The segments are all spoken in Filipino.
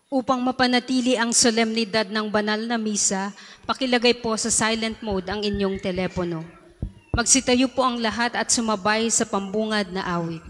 Upang mapanatili ang solemnidad ng banal na misa, pakilagay po sa silent mode ang inyong telepono. Magsitayo po ang lahat at sumabay sa pambungad na awit.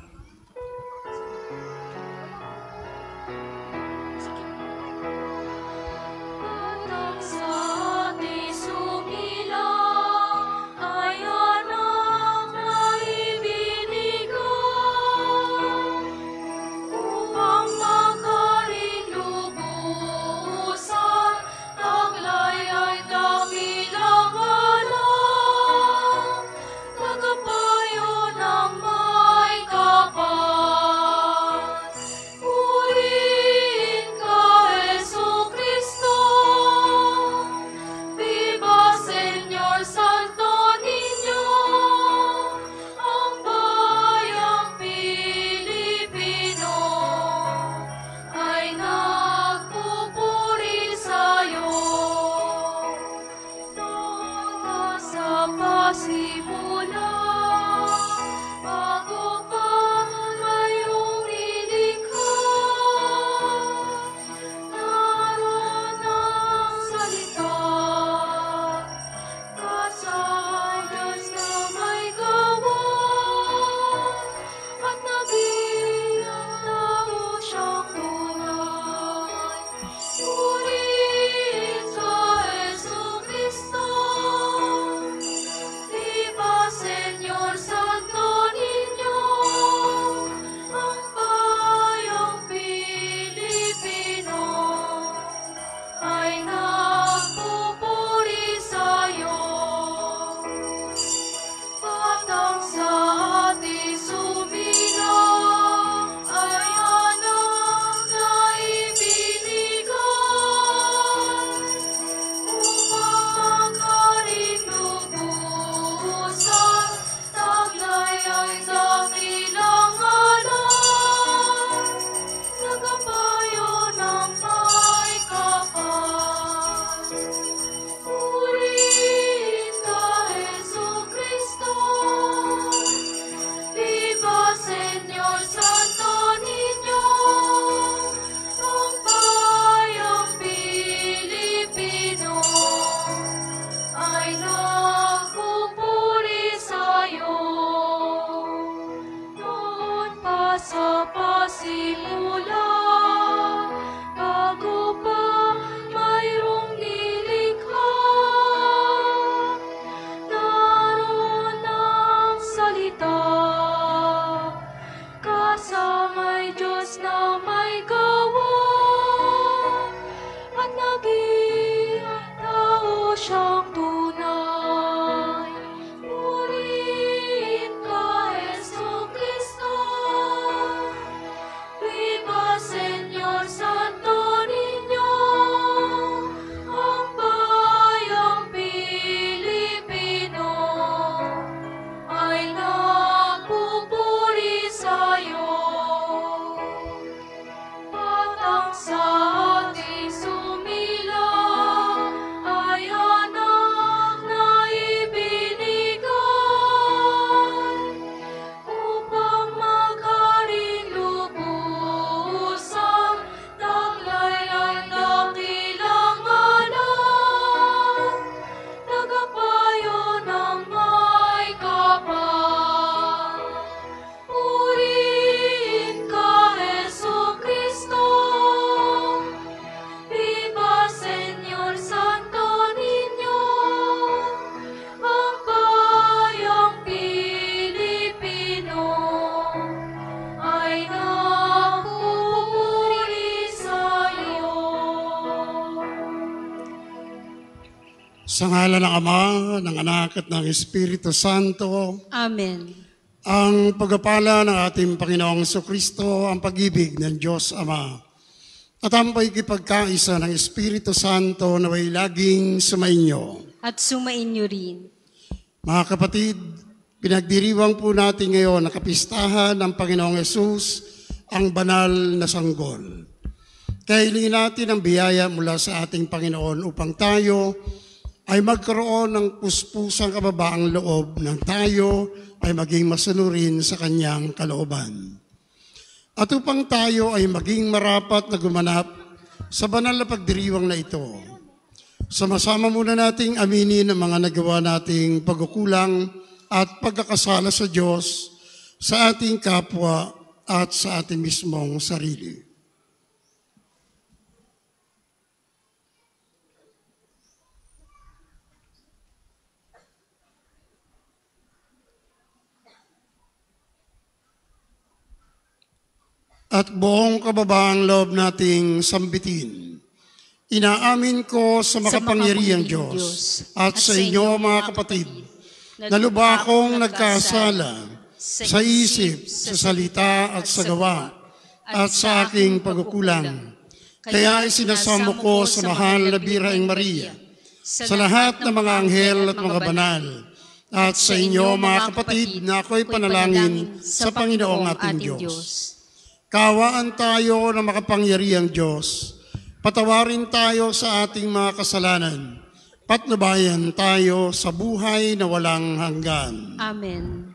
Sa ngalan ng Ama, ng Anak at ng Espiritu Santo. Amen. Ang pagpapala ng ating Panginoong Jesucristo, ang pag-ibig ng Diyos Ama, at ang pagkipagkaisa ng Espiritu Santo naway laging sumainyo. At sumainyo rin. Mga kapatid, pinagdiriwang po natin ngayon ang kapistahan ng Panginoong Yesus, ang banal na sanggol. Kaya hilingin natin ang biyaya mula sa ating Panginoon upang tayo ay magkaroon ng puspusang kababaang loob ng tayo ay maging masunurin sa kanyang kalooban. At upang tayo ay maging marapat na gumanap sa banal na pagdiriwang na ito. Sama-sama muna nating aminin ang mga nagawa nating pagkukulang at pagkakasala sa Diyos, sa ating kapwa at sa ating mismong sarili. At buong kababaang loob nating sambitin. Inaamin ko sa makapangyarihang Diyos at sa inyo mga kapatid, na lubha akong nagkasala sa isip, sa salita at sa gawa at sa aking pagkukulang. Kaya isinasamo ko sa mahal na Birheng Maria, sa lahat ng mga anghel at mga banal, at sa inyo mga kapatid na ako'y panalangin sa Panginoong ating Diyos. Kaawaan tayo ng makapangyarihang Diyos. Patawarin tayo sa ating mga kasalanan. Patnubayan tayo sa buhay na walang hanggan. Amen.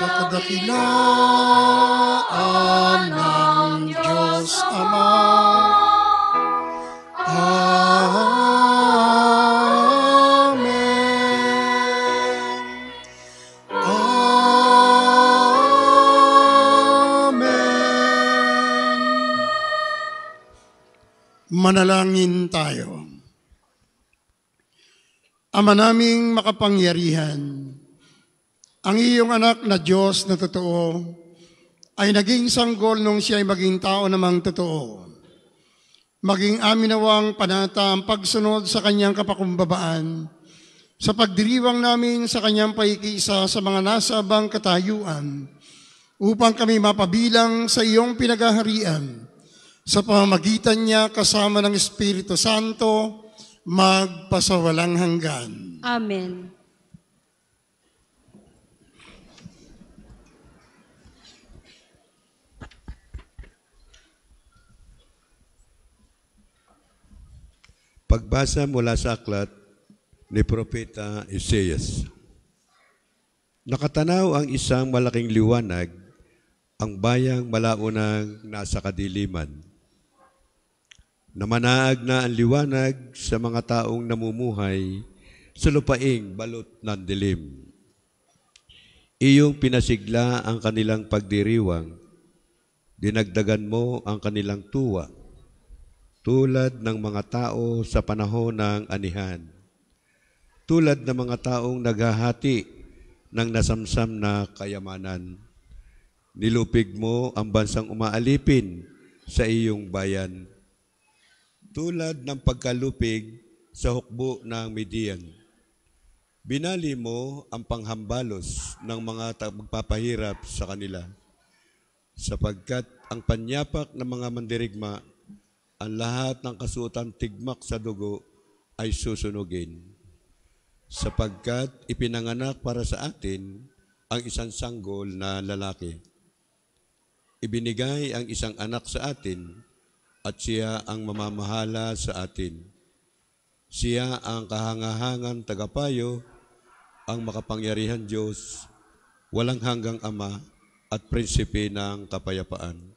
sa kadakilaan ng Diyos Ama. Amen. Amen. Manalangin tayo. Ama naming makapangyarihan, ang iyong anak na Diyos na totoo ay naging sanggol nung siya ay maging tao namang totoo. Maging amin nawang panata ang pagsunod sa kanyang kapakumbabaan, sa pagdiriwang namin sa kanyang paikisa sa mga nasabang katayuan, upang kami mapabilang sa iyong pinagaharian, sa pamamagitan niya kasama ng Espiritu Santo, magpasawalang hanggan. Amen. Pagbasa mula sa aklat ni Propeta Isaias. Nakatanaw ang isang malaking liwanag, ang bayang malaunang nasa kadiliman. Namanaag na ang liwanag sa mga taong namumuhay sa lupaing balot ng dilim. Iyong pinasigla ang kanilang pagdiriwang, dinagdagan mo ang kanilang tuwa, tulad ng mga tao sa panahon ng anihan, tulad ng mga taong naghahati ng nasamsam na kayamanan. Nilupig mo ang bansang umaalipin sa iyong bayan, tulad ng pagkalupig sa hukbo ng Midian. Binali mo ang panghambalos ng mga magpapahirap sa kanila, sapagkat ang panyapak ng mga mandirigma, ang lahat ng kasuotan tigmak sa dugo ay susunugin. Sapagkat ipinanganak para sa atin ang isang sanggol na lalaki. Ibinigay ang isang anak sa atin, at siya ang mamamahala sa atin. Siya ang kahangahangang tagapayo, ang makapangyarihan Diyos, walang hanggang Ama at prinsipe ng kapayapaan.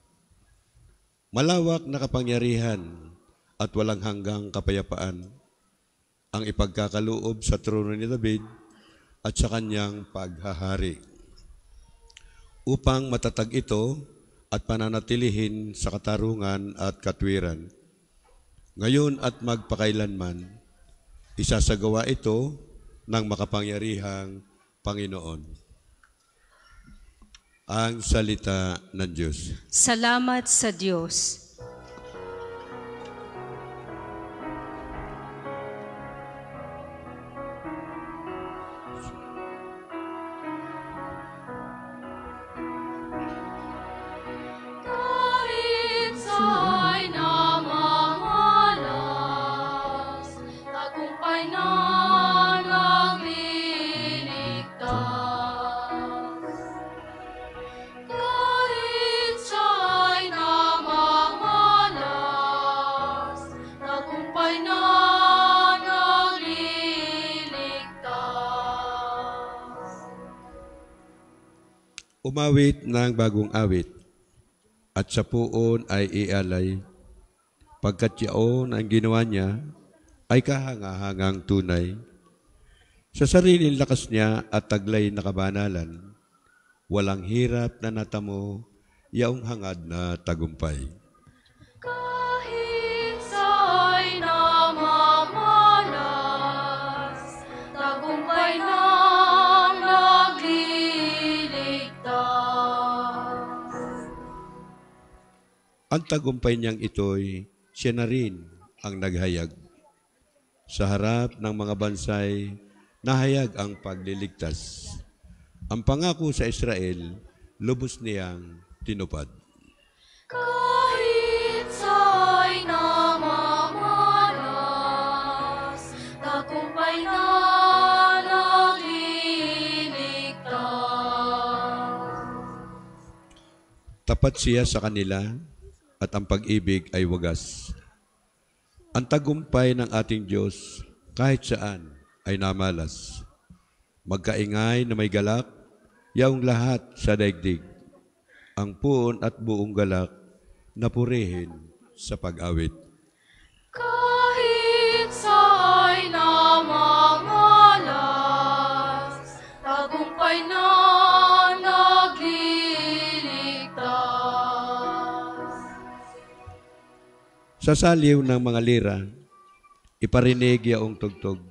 Malawak na kapangyarihan at walang hanggang kapayapaan ang ipagkakaloob sa trono ni David at sa kanyang paghahari, upang matatag ito at pananatilihin sa katarungan at katwiran. Ngayon at magpakailanman, isasagawa ito ng makapangyarihang Panginoon. Ang salita ng Diyos. Salamat sa Diyos. Umawit ng bagong awit, at sa puon ay ialay, pagkat yaon ang ginawa niya ay kahangahangang tunay. Sa sariling lakas niya at taglay na kabanalan, walang hirap na natamo, yaong hangad na tagumpay. Kahit sa'y namamalas, tagumpay nang nagliligtas. Ang tagumpay niyang ito'y siya na rin ang naghayag. Sa harap ng mga bansay, nahayag ang pagliligtas. Ang pangako sa Israel, lubos niyang tinupad. Kahit sa'y namamalas, tagumpay na nagliligtas. Tapat siya sa kanila at ang pag-ibig ay wagas. Ang tagumpay ng ating Diyos kahit saan ay namalas. Magkaingay na may galak, yaong lahat sa daigdig, ang puon at buong galak na purihin sa pag-awit. Kahit sa'y namamalas, tagumpay na nagliligtas. Sa saliw ng mga lira, iparinig yaong tugtog,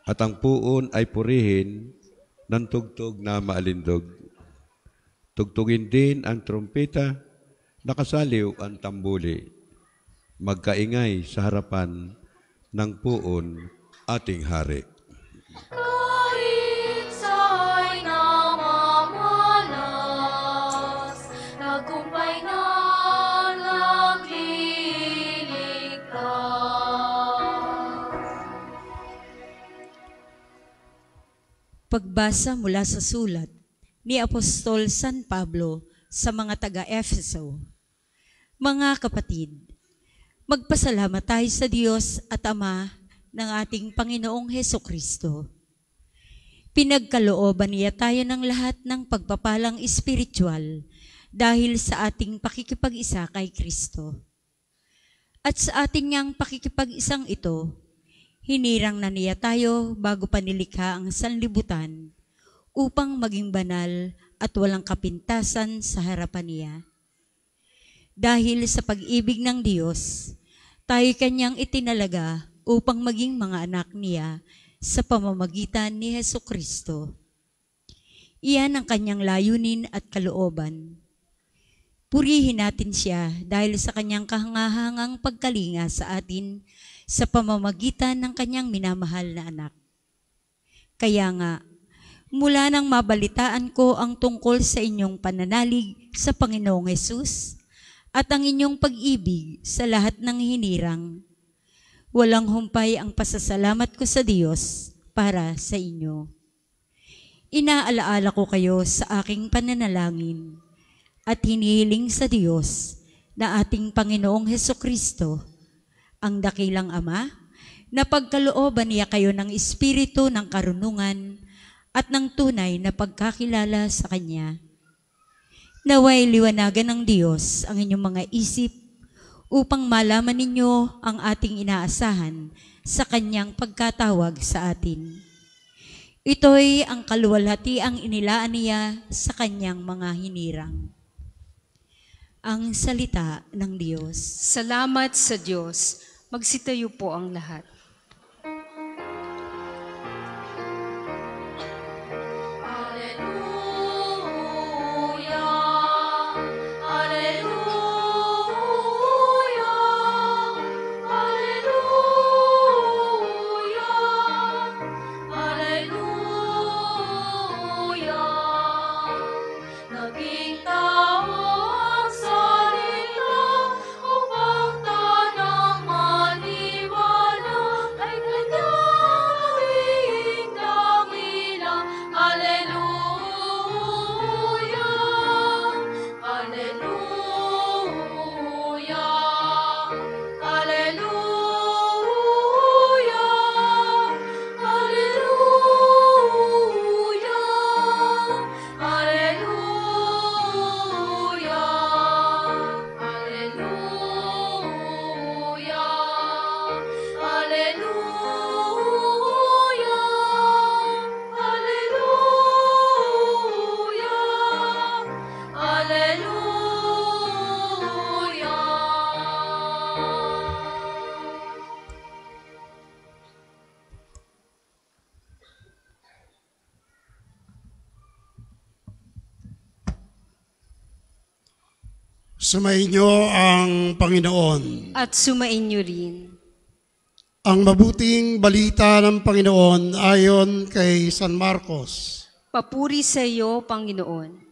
at ang puon ay purihin ng tugtog na maalindog. Tugtugin din ang trompeta, nakasaliw ang tambuli. Magkaingay sa harapan ng puon ating hari. Kahit sa'y namamalas, tagumpay na nagliligtas. Pagbasa mula sa sulat ni Apostol San Pablo sa mga taga-Efeso. Mga kapatid, magpasalamat tayo sa Diyos at Ama ng ating Panginoong Hesukristo. Pinagkalooban niya tayo ng lahat ng pagpapalang espiritual dahil sa ating pakikipag-isa kay Kristo. At sa ating niyang pakikipag-isang ito, hinirang na niya tayo bago pa nilikha ang sanlibutan upang maging banal at walang kapintasan sa harapan niya. Dahil sa pag-ibig ng Diyos, tayo kanyang itinalaga upang maging mga anak niya sa pamamagitan ni Hesukristo. Iyan ang kanyang layunin at kalooban. Purihin natin siya dahil sa kanyang kahangahangang pagkalinga sa atin sa pamamagitan ng kanyang minamahal na anak. Kaya nga, mula nang mabalitaan ko ang tungkol sa inyong pananalig sa Panginoong Hesus at ang inyong pag-ibig sa lahat ng hinirang, walang humpay ang pasasalamat ko sa Diyos para sa inyo. Inaalaala ko kayo sa aking pananalangin at hinihiling sa Diyos na ating Panginoong Hesukristo, ang dakilang Ama, na pagkalooban niya kayo ng espiritu ng karunungan at ng tunay na pagkakilala sa Kanya. Naway liwanagan ng Diyos ang inyong mga isip upang malaman ninyo ang ating inaasahan sa Kanyang pagkatawag sa atin. Ito'y ang kaluwalhatiang inilaan niya sa Kanyang mga hinirang. Ang salita ng Diyos. Salamat sa Diyos. Magsitayo po ang lahat. Sumainyo ang Panginoon. At sumainyo rin. Ang mabuting balita ng Panginoon ayon kay San Marcos. Papuri sa iyo, Panginoon.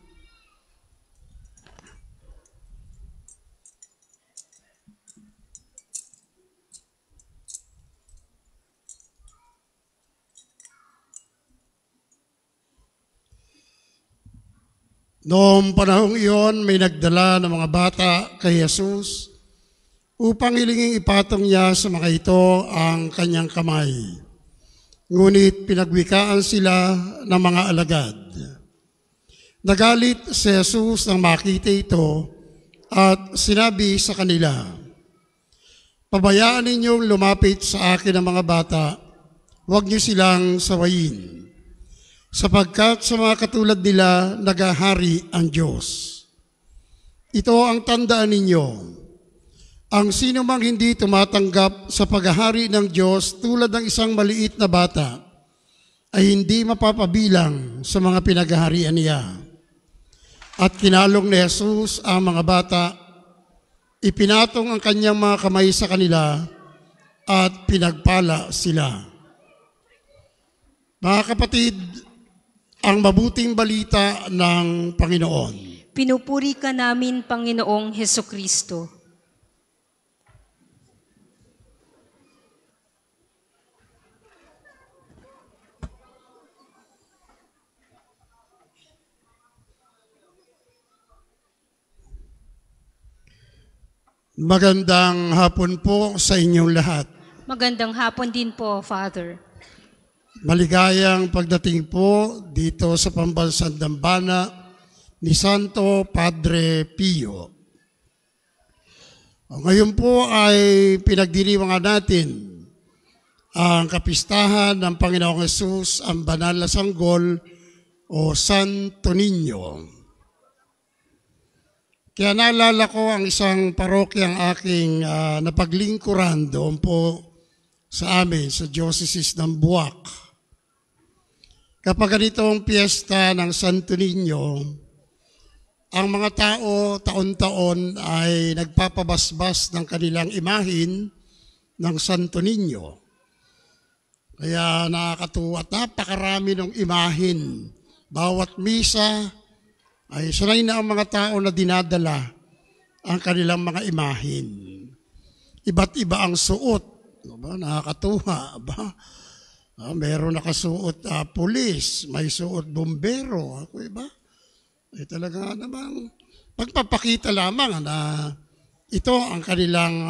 Noong panahong iyon, may nagdala ng mga bata kay Jesus upang hilinging ipatong niya sa mga ito ang kanyang kamay. Ngunit pinagwikaan sila ng mga alagad. Nagalit si Jesus nang makita ito at sinabi sa kanila, "Pabayaan ninyong lumapit sa akin ang mga bata, huwag niyo silang sawayin, sapagkat sa mga katulad nila nagahari ang Diyos. Ito ang tandaan ninyo, ang sino mang hindi tumatanggap sa paghahari ng Diyos tulad ng isang maliit na bata, ay hindi mapapabilang sa mga pinaghaharian niya." At kinalong ni Jesus ang mga bata, ipinatong ang kanyang mga kamay sa kanila at pinagpala sila. Mga kapatid, ang mabuting balita ng Panginoon. Pinupuri ka namin, Panginoong Hesukristo. Magandang hapon po sa inyong lahat. Magandang hapon din po, Father. Maligayang pagdating po dito sa pambansang dambana ni Santo Padre Pio. Ngayon po ay pinagdiriwangan natin ang kapistahan ng Panginoong Hesus, ang banal na sanggol o Santo Niño. Kaya naalala ko ang isang parokyang aking napaglingkuran doon po sa amin, sa Diocese ng Buwak. Kapag ganitong piyesta ng Santo Niño, ang mga tao taon-taon ay nagpapabasbas ng kanilang imahin ng Santo Niño. Kaya nakakatuwa at napakarami ng imahin. Bawat misa ay sanay na ang mga tao na dinadala ang kanilang mga imahin. Iba't iba ang suot. Nakakatuwa. Meron nakasuot pulis, may suot bombero. Ako iba. Ay talaga namang pagpapakita lamang na ito ang kanilang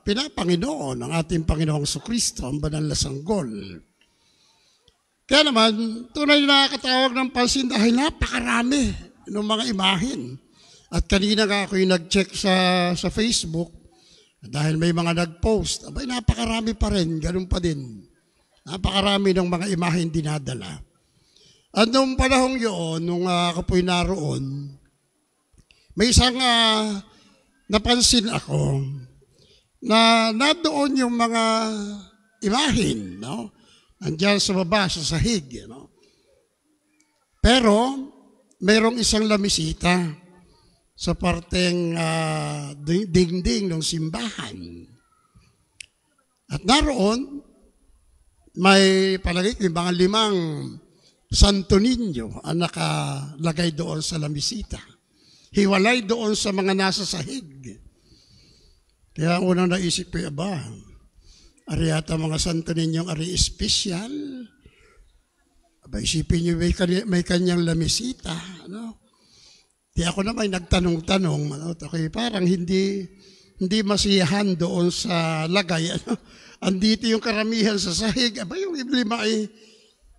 pinapanginoon, ang ating Panginoong Jesucristo, ang banal na sanggol. Kaya naman, tunay na nakakatawag ng pansin dahil napakarami ng mga imahin. At kanina nga ako yung nag-check sa Facebook dahil may mga nag-post. Abay, napakarami pa rin, ganun pa din. Napakarami ng mga imahin dinadala. At noong panahong yun, nung ako po'y naroon, may isang napansin ako na nadoon yung mga imahin, no? Nandiyan sa baba, sa sahig, no? Pero, mayroong isang lamisita sa parteng dingding ng simbahan. At naroon, may palagay yung mga 5 Santo Niño ang nakalagay doon sa lamisita. Hiwalay doon sa mga nasa sahig. Kaya ang unang naisip ko, ari yata mga Santo Niño ari espesyal. Isipin niyo may kanyang lamisita. Ano? Di ako naman nagtanong-tanong. Ano? Parang hindi masiyahan doon sa lagay. Ano? Andito yung karamihan sa sahig. Yung 5 ay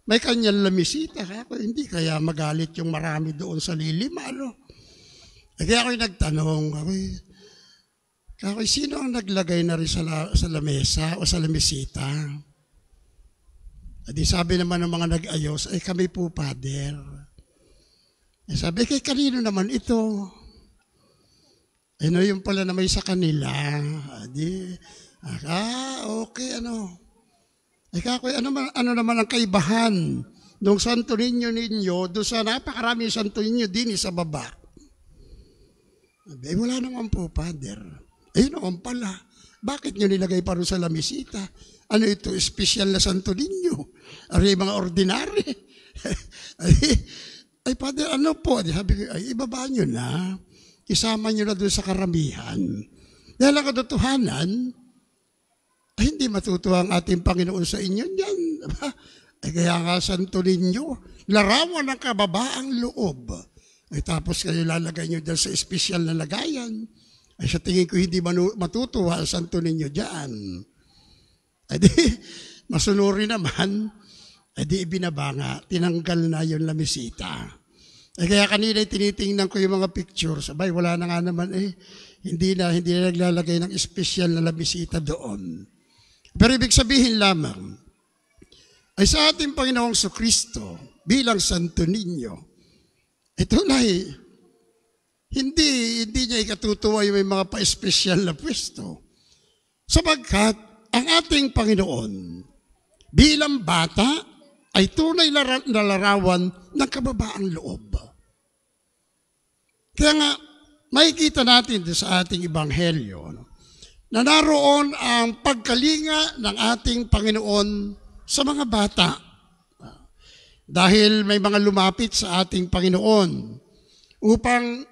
may kanyang lamisita. Hindi kaya magalit yung marami doon sa lilim. Ano? Kaya ako'y nagtanong. Sino ang naglagay na rin sa lamesa o sa lamisita? Di sabi naman ng mga nag-ayos, ay kami po, Father. Sabi, kay kanino naman ito? Yung pala na may sa kanila. Okay, ano? Ano naman ang kaibahan ng Santo Niño ninyo doon sa napakarami Santo Niño din sa baba? Wala naman po, Father. Naman pala. Bakit nyo nilagay pa rin sa lamisita? Ano ito? Espesyal na Santo Niño. Ari mga ordinary. Father, ano po? Sabi ko, ibaba nyo na. Isama nyo na doon sa karamihan. Dahil ang katotohanan, hindi matutuwa ang ating Panginoon sa inyo niyan. Kaya nga Santo Niño, larawan ng kababaang loob. Tapos kayo lalagay nyo dyan sa espesyal na lagayan. Sa tingin ko hindi matutuwa ang Santo Niño dyan. Masunuri naman, ibinaba nga, tinanggal na yung lamisita. Kaya kanina tinitingnan ko yung mga pictures. Abay, wala na nga naman Hindi na naglalagay ng espesyal na labisita doon. Pero ibig sabihin lamang, ay sa ating Panginoong Kristo bilang Santo Niño, ito na hindi niya ikatutuwa yung may mga pa-espesyal na pwesto. Sapagkat ang ating Panginoon bilang bata ay tunay na larawan ng kababaang loob. Kaya nga, makikita natin sa ating Ebanghelyo na naroon ang pagkalinga ng ating Panginoon sa mga bata. Dahil may mga lumapit sa ating Panginoon upang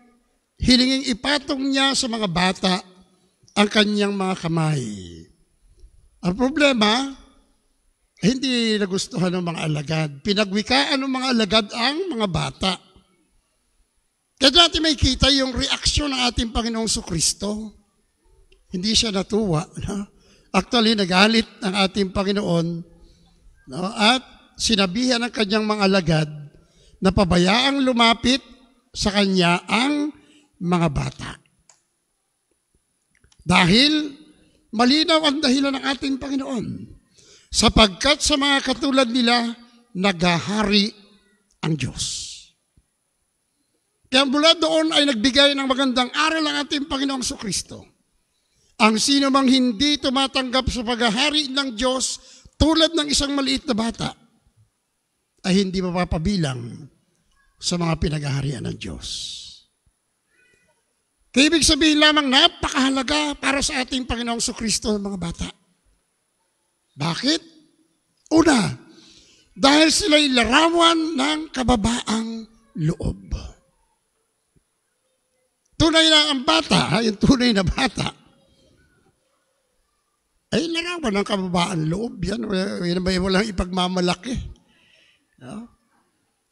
hilinging ipatong niya sa mga bata ang kanyang mga kamay. Ang problema, hindi nagustuhan ng mga alagad. Pinagwikaan ng mga alagad ang mga bata. Kaya natin may kita yung reaksyon ng ating Panginoong Kristo. Hindi siya natuwa. No? Actually, nagalit ang ating Panginoon, no? At sinabihan ng kanyang mga alagad na pabayaang lumapit sa kanya ang mga bata. Dahil malinaw ang dahilan ng ating Panginoon. Sapagkat sa mga katulad nila, naghahari ang Diyos. Kaya mula doon ay nagbigay ng magandang aral ang ating Panginoong Kristo. Ang sino mang hindi tumatanggap sa paghahari ng Diyos tulad ng isang maliit na bata ay hindi mapapabilang sa mga pinaghaharian ng Diyos. Kaya ibig sabihin lamang napakahalaga para sa ating Panginoong Kristo ng mga bata. Bakit? Una, dahil sila'y larawan ng kababaang loob. Tunay na ang bata, yung tunay na bata, ay larawan ng kababaan loob. Yan walang ipagmamalaki. No?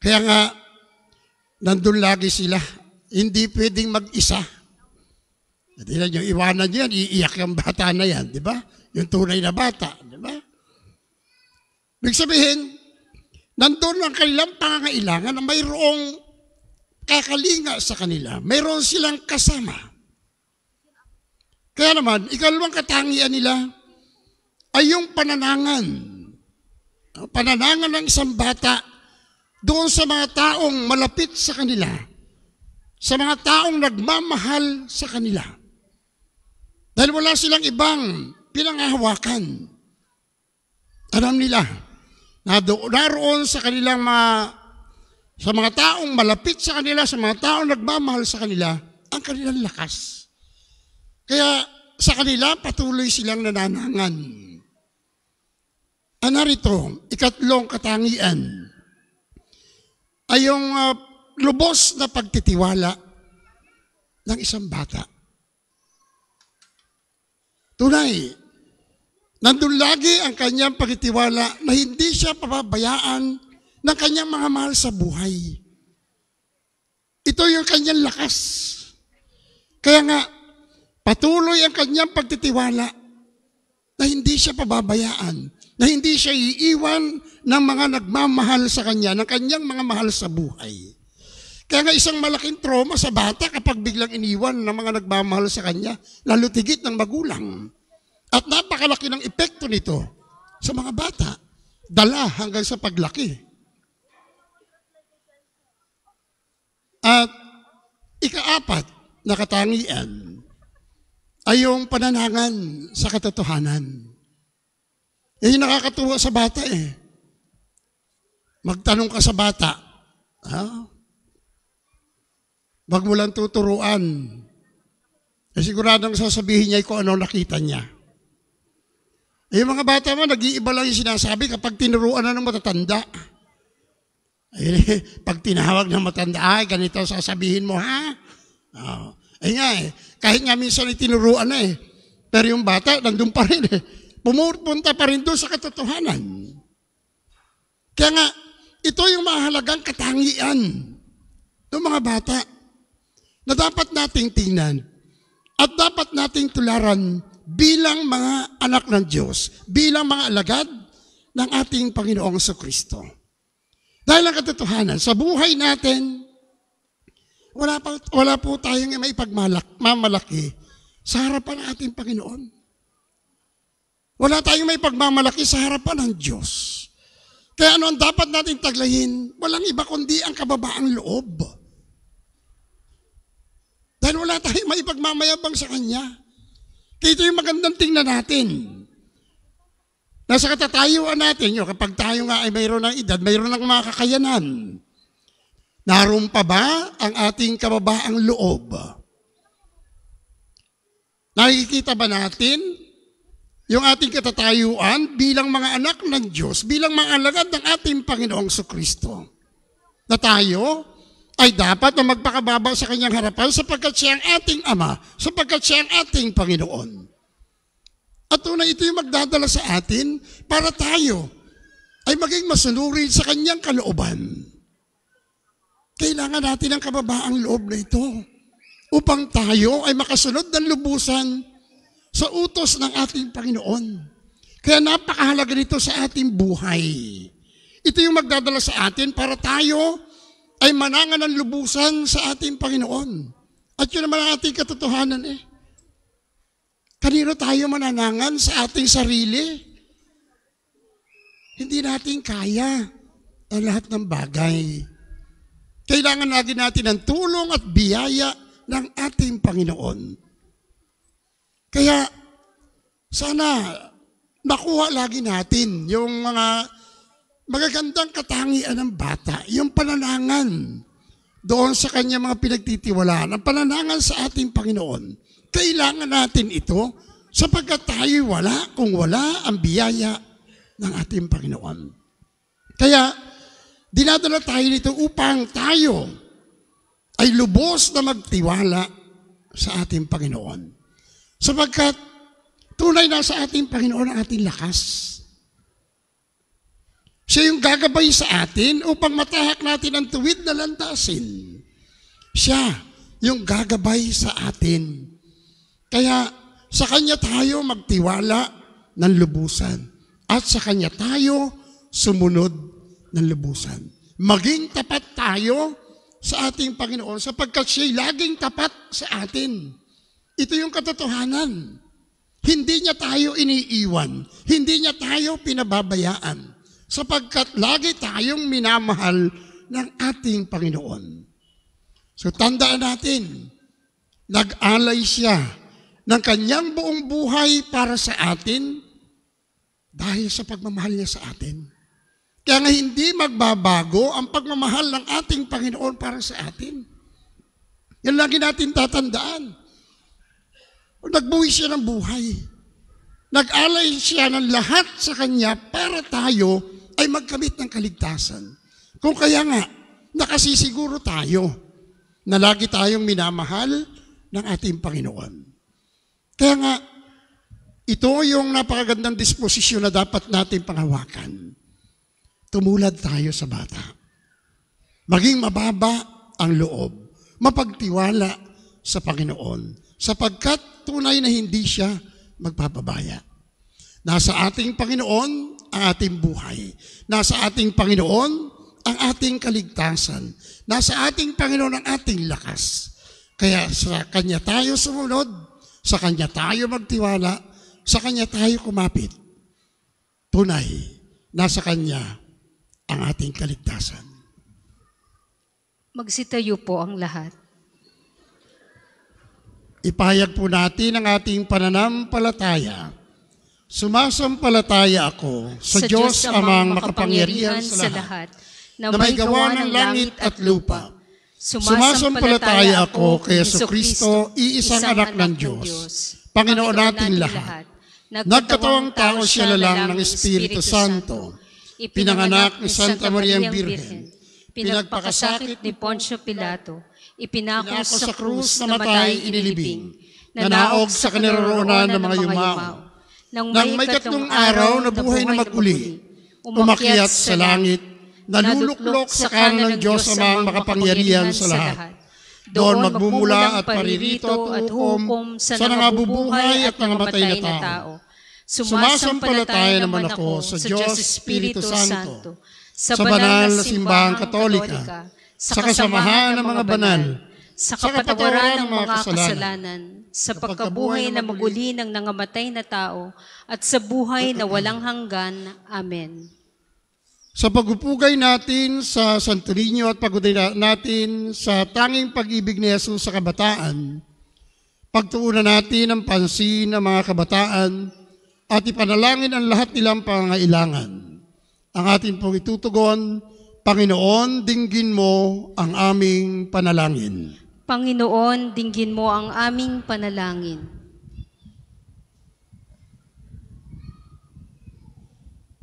Kaya nga, nandun lagi sila. Hindi pwedeng mag-isa. Tignan nyo, iwanan yan, iiyak yung bata na yan, di ba? Yung tunay na bata, di ba? Ibig sabihin, nandun ang kanilang pangangailangan na mayroong kakalinga sa kanila. Mayroon silang kasama. Kaya naman, ikalawang katangian nila ay yung pananangan. Pananangan ng isang bata doon sa mga taong malapit sa kanila. Sa mga taong nagmamahal sa kanila. Dahil wala silang ibang pinanghahawakan. Alam nila, naroon sa kanilang sa mga taong malapit sa kanila, sa mga taong nagmamahal sa kanila, ang kanilang lakas. Kaya sa kanila, patuloy silang nananangan. Narito, ikatlong katangian ay yung lubos na pagtitiwala ng isang bata. Tunay, nandun lagi ang kanyang pagtitiwala na hindi siya pababayaan ng kanyang mga mahal sa buhay. Ito yung kanyang lakas. Kaya nga, patuloy ang kanyang pagtitiwala na hindi siya pababayaan, na hindi siya iiwan ng mga nagmamahal sa kanya, ng kanyang mga mahal sa buhay. Kaya nga isang malaking trauma sa bata kapag biglang iniwan ng mga nagmamahal sa kanya, lalo tigit ng magulang. At napakalaki ng epekto nito sa mga bata, dala hanggang sa paglaki. At ikaapat na katangian ay yung pananangan sa katotohanan. Yung nakakatuwa sa bata Magtanong ka sa bata, wag mo lang tuturuan. Siguradong sasabihin niya kung ano nakita niya. Yung mga bata mo, nag-iiba lang yung sinasabi kapag tinuruan na ng matatanda. Pag tinawag ng matanda, ganito sasabihin mo, ha? Kahit nga minsan tinuruan na pero yung bata, nandun pa rin Pumupunta pa rin doon sa katotohanan. Kaya nga, ito yung mahalagang katangian ng mga bata na dapat nating tingnan at dapat nating tularan bilang mga anak ng Diyos, bilang mga alagad ng ating Panginoong Kristo. Dahil ang katotohanan, sa buhay natin, Wala po tayong maipagmamalaki sa harapan ng ating Panginoon. Wala tayong maipagmamalaki sa harapan ng Diyos. Kaya ano ang dapat natin taglayin? Walang iba kundi ang kababaang loob. Dahil wala tayong maipagmamayabang sa Kanya. Kaya ito yung magandang tingnan natin. Nasa katatayuan natin, kapag tayo nga ay mayroon ng edad, mayroon ng mga kakayanan. Naroon pa ba ang ating kababaang loob? Nakikita ba natin yung ating katatayuan bilang mga anak ng Diyos, bilang mga alagad ng ating Panginoong Kristo? Na tayo ay dapat na magpakababa sa Kanyang harapan sapagkat Siya ang ating Ama, sapagkat Siya ang ating Panginoon. At tunay ito yung magdadala sa atin para tayo ay maging masunurin sa Kanyang kalooban. Kailangan natin ang kababaang loob na ito upang tayo ay makasunod ng lubusan sa utos ng ating Panginoon. Kaya napakahalaga nito sa ating buhay. Ito yung magdadala sa atin para tayo ay manangan ng lubusan sa ating Panginoon. At yun naman ang ating katotohanan Kanino tayo mananangan sa ating sarili? Hindi natin kaya ang lahat ng bagay. Kailangan lagi natin ng tulong at biyaya ng ating Panginoon. Kaya sana makuha lagi natin yung mga magagandang katangian ng bata, yung pananangan doon sa kanya mga pinagtitiwalaan, ang pananangan sa ating Panginoon. Kailangan natin ito sapagkat tayo wala kung wala ang biyaya ng ating Panginoon. Kaya dinadala tayo nito upang tayo ay lubos na magtiwala sa ating Panginoon. Sapagkat tunay na sa ating Panginoon ang ating lakas. Siya yung gagabay sa atin upang matahak natin ang tuwid na landasin. Siya yung gagabay sa atin. Kaya sa Kanya tayo magtiwala ng lubusan at sa Kanya tayo sumunod ng lubusan. Maging tapat tayo sa ating Panginoon sapagkat Siya'y laging tapat sa atin. Ito yung katotohanan. Hindi niya tayo iniiwan. Hindi niya tayo pinababayaan. Sapagkat lagi tayong minamahal ng ating Panginoon. So tandaan natin, nag-alay siya ng kanyang buong buhay para sa atin dahil sa pagmamahal niya sa atin. Kaya nga hindi magbabago ang pagmamahal ng ating Panginoon para sa atin. Yan lagi natin tatandaan. Nagbuhay siya ng buhay. Nag-alay siya ng lahat sa Kanya para tayo ay magkamit ng kaligtasan. Kung kaya nga, nakasisiguro tayo na lagi tayong minamahal ng ating Panginoon. Kaya nga, ito yung napakagandang disposisyon na dapat natin panghawakan. Tumulad tayo sa bata. Maging mababa ang loob. Mapagtiwala sa Panginoon. Sapagkat tunay na hindi siya magpapabaya. Nasa ating Panginoon ang ating buhay. Nasa ating Panginoon ang ating kaligtasan. Nasa ating Panginoon ang ating lakas. Kaya sa Kanya tayo sumunod, sa Kanya tayo magtiwala, sa Kanya tayo kumapit. Tunay, nasa Kanya ang ating kaligtasan. Magsitayo po ang lahat. Ipahayag po natin ang ating pananampalataya. Sumasampalataya ako sa Diyos amang makapangyarihan sa lahat, na may gawa ng langit at lupa. Sumasampalataya ako kay Jesucristo, iisang anak ng Diyos, Panginoon nating lahat. Nagkatawang tao siya lalang ng Espiritu Santo, pinanganak ni Santa Mariang Birhen, pinagpakasakit ni Poncio Pilato, ipinako sa krus na matay inilibing, nanaog sa kanaroroonan ng mga yumao. Nang may katlong araw na buhay na maguli, umakyat sa langit, naluluklok sa kanan ng Diyos amang makapangyarihan sa lahat. Doon magmumula at paririto at hukom sa nangabubuhay at nangamatay na tao. Sumasampalataya naman ako sa Diyos Espiritu Santo, sa banal na simbahang Katolika, sa kasamahan ng mga banal, sa kapatawaran ng mga kasalanan, sa pagkabuhay na maguli ng nangamatay na tao, at sa buhay na walang hanggan. Amen. Sa pagupugay natin sa Santo Niño at paguday natin sa tanging pag-ibig ni Jesus sa kabataan, pagtuunan natin ang pansin ng mga kabataan at ipanalangin ang lahat nilang pangangailangan. Ang atin pong itutugon, Panginoon, dinggin mo ang aming panalangin. Panginoon, dinggin mo ang aming panalangin.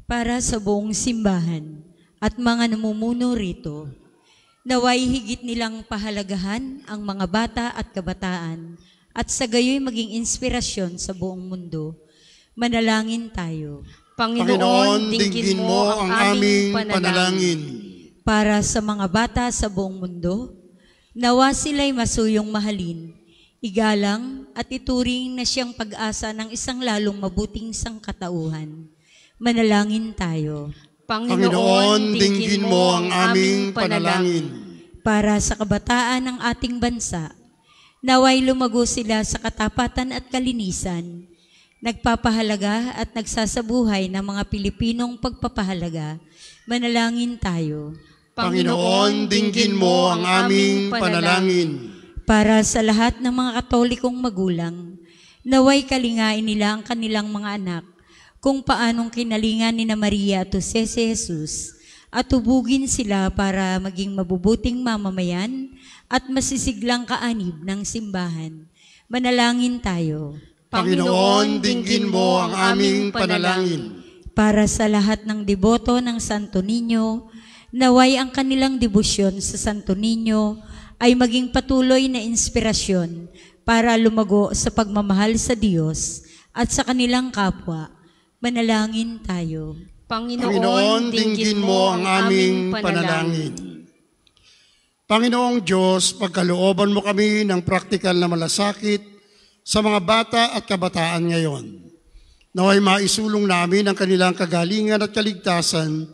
Para sa buong simbahan at mga namumuno rito, naway higit nilang pahalagahan ang mga bata at kabataan at sa gayoy maging inspirasyon sa buong mundo. Manalangin tayo. Panginoon, dinggin mo ang aming panalangin. Para sa mga bata sa buong mundo, nawa sila'y masuyong mahalin, igalang at ituring na siyang pag-asa ng isang lalong mabuting sangkatauhan. Manalangin tayo. Panginoon, dinggin mo ang aming panalangin. Para sa kabataan ng ating bansa, naway lumago sila sa katapatan at kalinisan, nagpapahalaga at nagsasabuhay ng mga Pilipinong pagpapahalaga. Manalangin tayo. Panginoon, dinggin mo ang aming panalangin. Para sa lahat ng mga Katolikong magulang, naway kalingain nila ang kanilang mga anak kung paanong kinalingan ni na Maria at Jose si Jesus at tubugin sila para maging mabubuting mamamayan at masisiglang kaanib ng simbahan. Manalangin tayo. Panginoon, dinggin mo ang aming panalangin. Para sa lahat ng deboto ng Santo Niño, naway ang kanilang debosyon sa Santo Niño ay maging patuloy na inspirasyon para lumago sa pagmamahal sa Diyos at sa kanilang kapwa. Manalangin tayo. Panginoon, dinggin mo ang aming panalangin. Panginoong Diyos, pagkalooban mo kami ng praktikal na malasakit sa mga bata at kabataan ngayon. Naway maisulong namin ang kanilang kagalingan at kaligtasan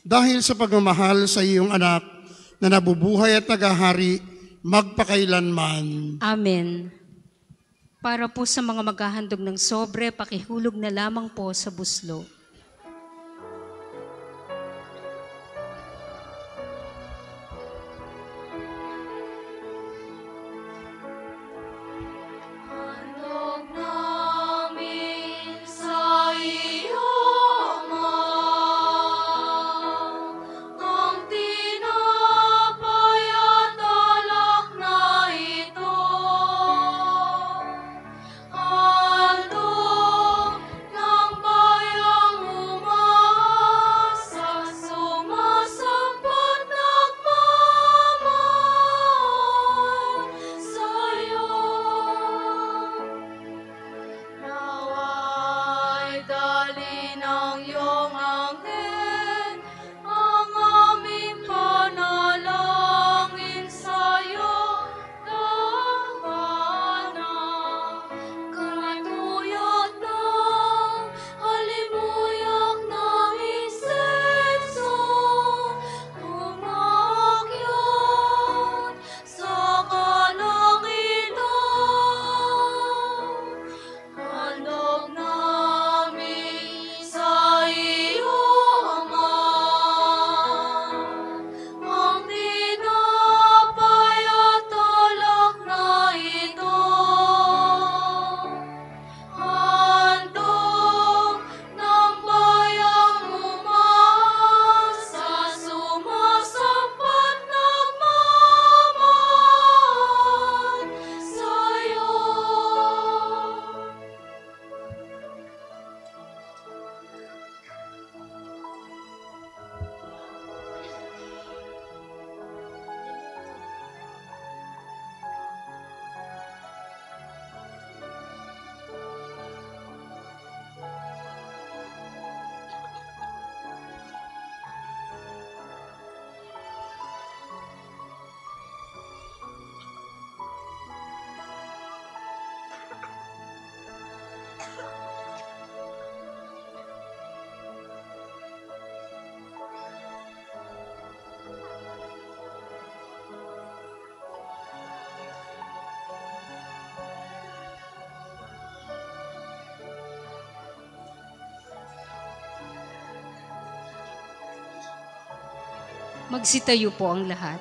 dahil sa pagmamahal sa iyong anak na nabubuhay at nagahari magpakailanman. Amen. Para po sa mga maghahandog ng sobre, pakihulog na lamang po sa buslo. Handog namin sa iyo, Ama, ang tinapay at alak na ito. Handog ng bayang Magsitayo po ang lahat.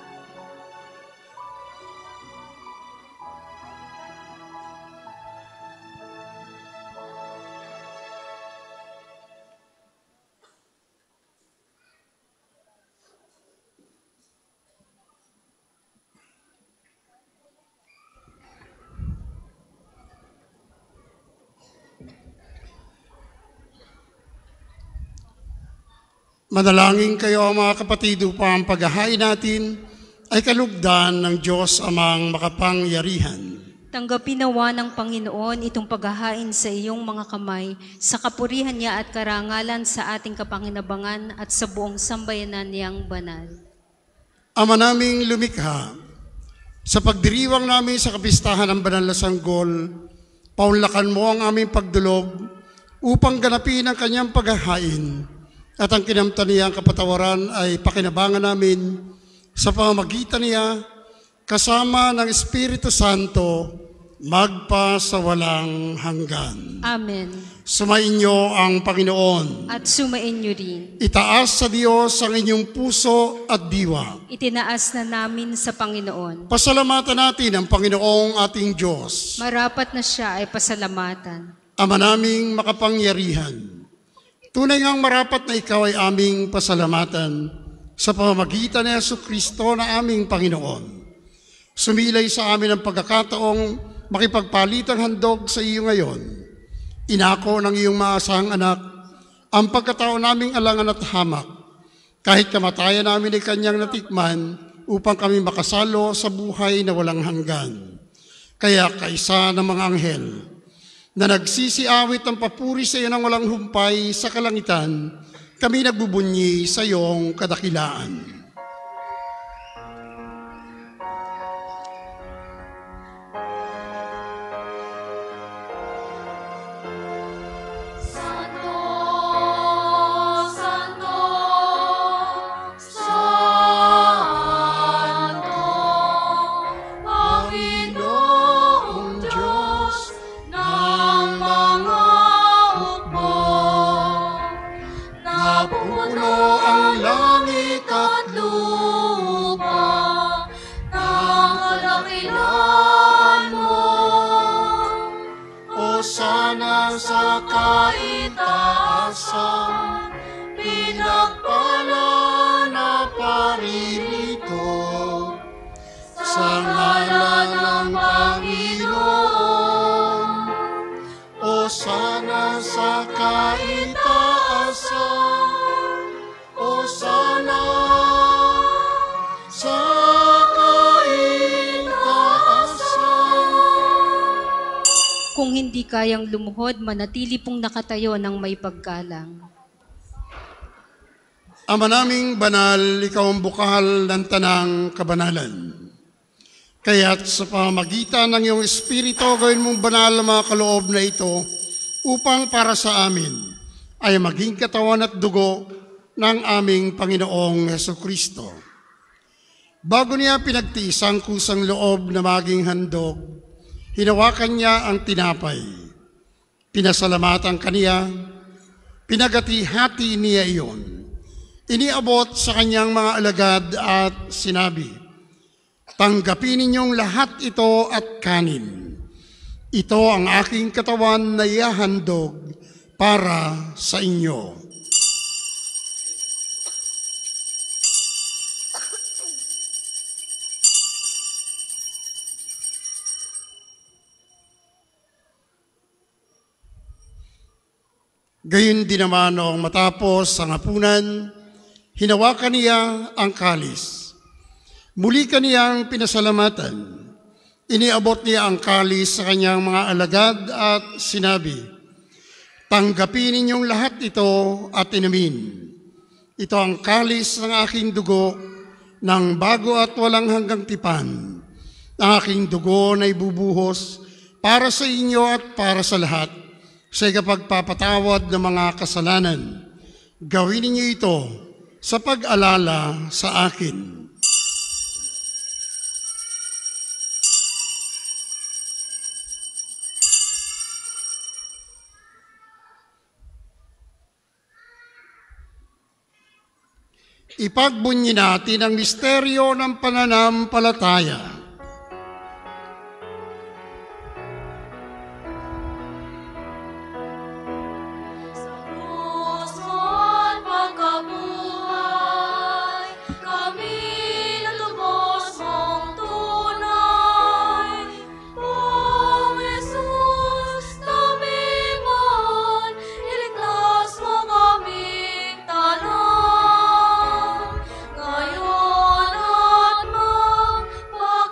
Manalangin kayo mga kapatid upang ang paghahain natin ay kalugdan ng Diyos amang makapangyarihan. Tanggapin nawa ng Panginoon itong paghahain sa iyong mga kamay, sa kapurihan niya at karangalan sa ating kapanginabangan at sa buong sambayanan niyang banal. Ama naming lumikha, sa pagdiriwang namin sa kapistahan ng banal na sanggol, paunlakan mo ang aming pagdulog upang ganapin ang kanyang paghahain. At ang kinamtan niyang kapatawaran ay pakinabangan namin sa pamamagitan niya kasama ng Espiritu Santo magpa sa walang hanggan. Amen. Sumainyo ang Panginoon. At sumain niyo rin. Itaas sa Diyos ang inyong puso at diwa. Itinaas na namin sa Panginoon. Pasalamatan natin ang Panginoong ating Diyos. Marapat na siya ay pasalamatan. Ama naming makapangyarihan, tunay ngang marapat na ikaw ay aming pasalamatan sa pamamagitan ni Jesucristo na aming Panginoon. Sumilay sa amin ang pagkakataong makipagpalitang handog sa iyo ngayon. Inako ng iyong maasahang anak ang pagkatao naming alangan at hamak. Kahit kamatayan namin ay kanyang natikman upang kami makasalo sa buhay na walang hanggan. Kaya kaisa ng mga anghel na nagsisiawit ng papuri sa iyo ng walang humpay sa kalangitan, kami nagbubunyi sa iyong kadakilaan. Santo, Santo, Santo, Panginoong Diyos ng mga hukbo. Napupuno ang langit at lupa ng kadakilaan mo. Hosana sa kaitaasan, pinagpala na paririto sa ngalan ng Panginoon. Hosana sa kaitaasan, Hosana sa kaitaasan. Kung hindi kayang lumuhod, manatili pong nakatayo ng may paggalang. Ama naming banal, ikaw ang bukal ng tanang kabanalan. Kaya't sa pamamagitan ng iyong Espiritu, gawin mong banal ang mga kaloob na ito upang para sa amin ay maging katawan at dugo ng aming Panginoong Jesucristo. Bago niya pinagtiis ang kusang loob na maging handog, hinawakan niya ang tinapay. Pinasalamatan kaniya, pinagati-hati niya iyon. Iniabot sa kanyang mga alagad at sinabi, "Tanggapin ninyong lahat ito at kanin. Ito ang aking katawan na ihahandog para sa inyo." Gayon din naman noong matapos ang hapunan, hinawakan niya ang kalis. Muli kaniyang pinasalamatan. Iniabot niya ang kalis sa kanyang mga alagad at sinabi, "Tanggapin ninyong lahat ito at inumin. Ito ang kalis ng aking dugo ng bago at walang hanggang tipan. Ang aking dugo na ibubuhos para sa inyo at para sa lahat sa ikapagpapatawad ng mga kasalanan. Gawin ninyo ito sa pag-alala sa akin." Ipagbunyi natin ang misteryo ng pananampalataya. Krus mo't pagkabuhay, kami natubos mong tunay. Pong Jesus, namin man, iligtas mo kaming tanan. Ngayon at magpakailanman.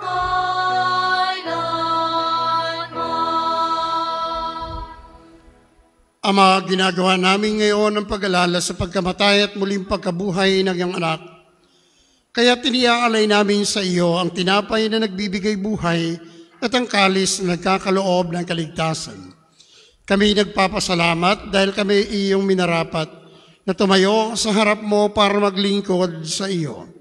Ama, ginagawa namin ngayon ang pag-alala sa pagkamatay at muling pagkabuhay ng iyong anak. Kaya tiniaalay namin sa iyo ang tinapay na nagbibigay buhay at ang kalis na nagkakaloob ng kaligtasan. Kami nagpapasalamat dahil kami iyong minarapat na tumayo sa harap mo para maglingkod sa iyo.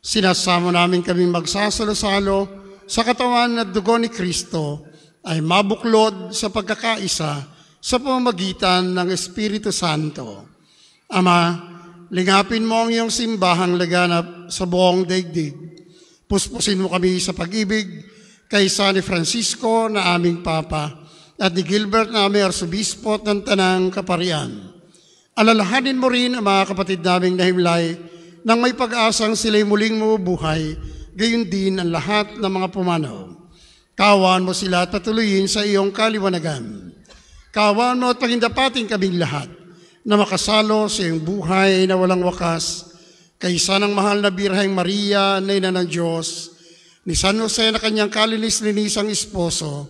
Sinasamo namin kaming magsasalo-salo sa katawan at dugo ni Kristo ay mabuklod sa pagkakaisa sa pamamagitan ng Espiritu Santo. Ama, lingapin mo ang iyong simbahang laganap sa buong daigdig. Puspusin mo kami sa pag-ibig kay San Francisco na aming Papa at ni Gilbert na aming Arsobispo ng Tanang Kaparian. Alalahanin mo rin ang mga kapatid naming nahimlay nang may pag-asang sila'y muling mabubuhay, gayon din ang lahat ng mga pumanaw. Kaawaan mo sila at patuloyin sa iyong kaliwanagan. Kaawaan mo at pagindapating kaming lahat na makasalo sa iyong buhay na walang wakas, kaysa ng mahal na Birheng Maria na Ina ng Diyos, ni San Jose na kanyang kalinis-linisang esposo,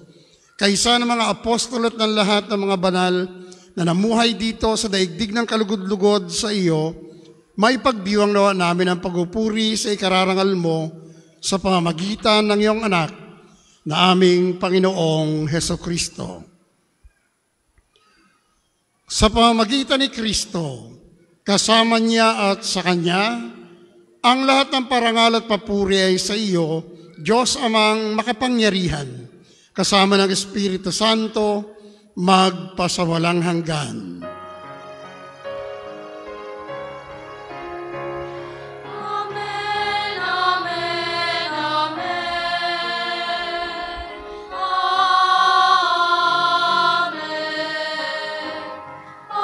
kaysa ng mga apostol at ng lahat ng mga banal na namuhay dito sa daigdig ng kalugod-lugod sa iyo, maipagdiwang nawa namin ang pagpupuri sa ikararangal mo sa pamamagitan ng iyong anak na aming Panginoong Hesukristo. Sa pamamagitan ni Kristo, kasama niya at sa Kanya, ang lahat ng parangal at papuri ay sa iyo, Diyos amang makapangyarihan, kasama ng Espiritu Santo, magpasawalang hanggan. Amen, amen, amen.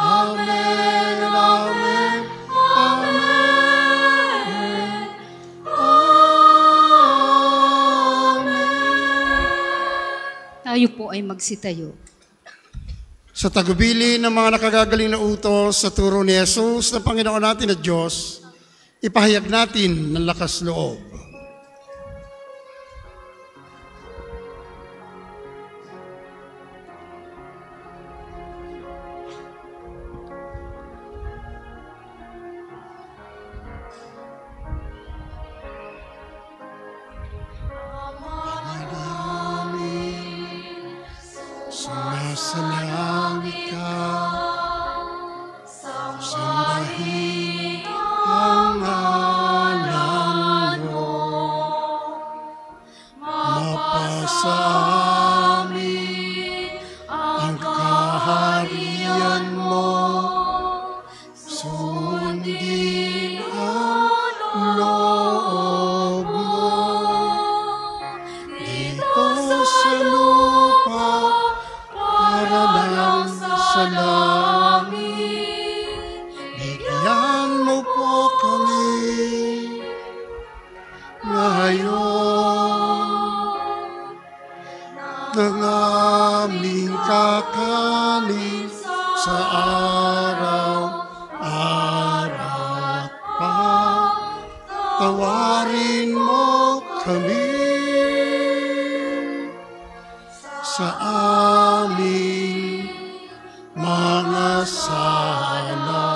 Amen, amen, amen. Amen. Tayo po ay magsitayo. Sa tagubili ng mga nakagagaling na utos sa turo ni Jesus na Panginoon natin at Diyos, ipahayag natin ng lakas loob. Sumasalangit ka, sambahin ang ngalan mo, mapasa amin ang kaharian mo, sundin ang loob mo, dito sa lupa, para lang sa langit, bigyan mo po kami ngayon ng aming kakanin sa araw-araw pa. Tawarin mo kami sa aming mga sala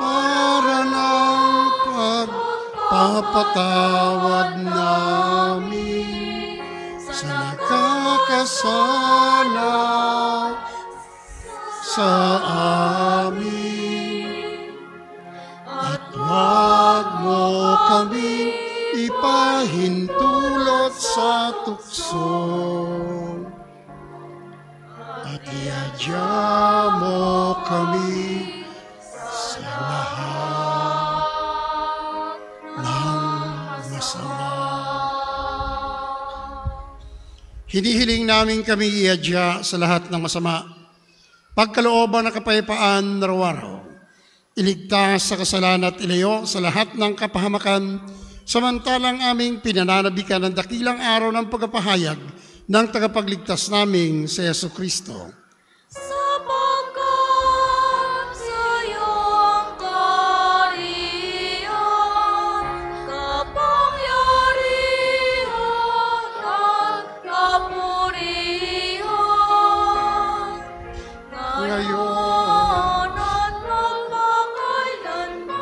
para ng pagpapatawad namin sa nagkakasala sa amin. At huwag mo kami ipahintulot sa tukso, at iadya mo kami sa lahat hinihiling namin kami iadya sa lahat ng masama, pagkalooban ng kapayapaan na araw-araw, iligtas sa kasalanan at ilayo sa lahat ng kapahamakan, samantalang aming pinananabikan ng dakilang araw ng pagpapahayag ng tagapagligtas naming si Yesu Kristo. Sapagkat sa iyong kaharian, kapangyarihan at kapurihan, ngayon at magpakailanman.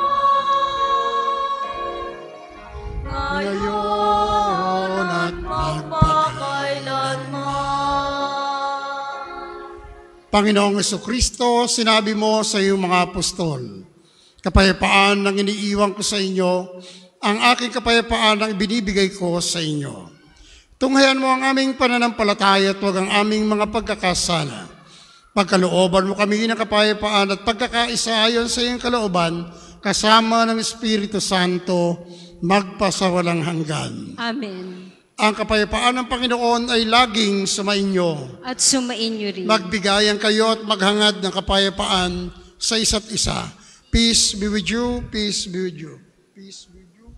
Ngayon at magpakailanman. Panginoong Jesucristo, sinabi mo sa iyong mga apostol, kapayapaan ang iniiwan ko sa inyo, ang aking kapayapaan ang binibigay ko sa inyo. Tunghayan mo ang aming pananampalataya at huwag ang aming mga pagkakasala. Pagkalooban mo kami ng kapayapaan at pagkakaisa ayon sa iyong kalooban, kasama ng Espiritu Santo, magpasawalang hanggan. Amen. Ang kapayapaan ng Panginoon ay laging sumainyo. At sumainyo rin. Magbigayan kayo at maghangad ng kapayapaan sa isa't isa. Peace be with you, peace be with you. Peace be with you.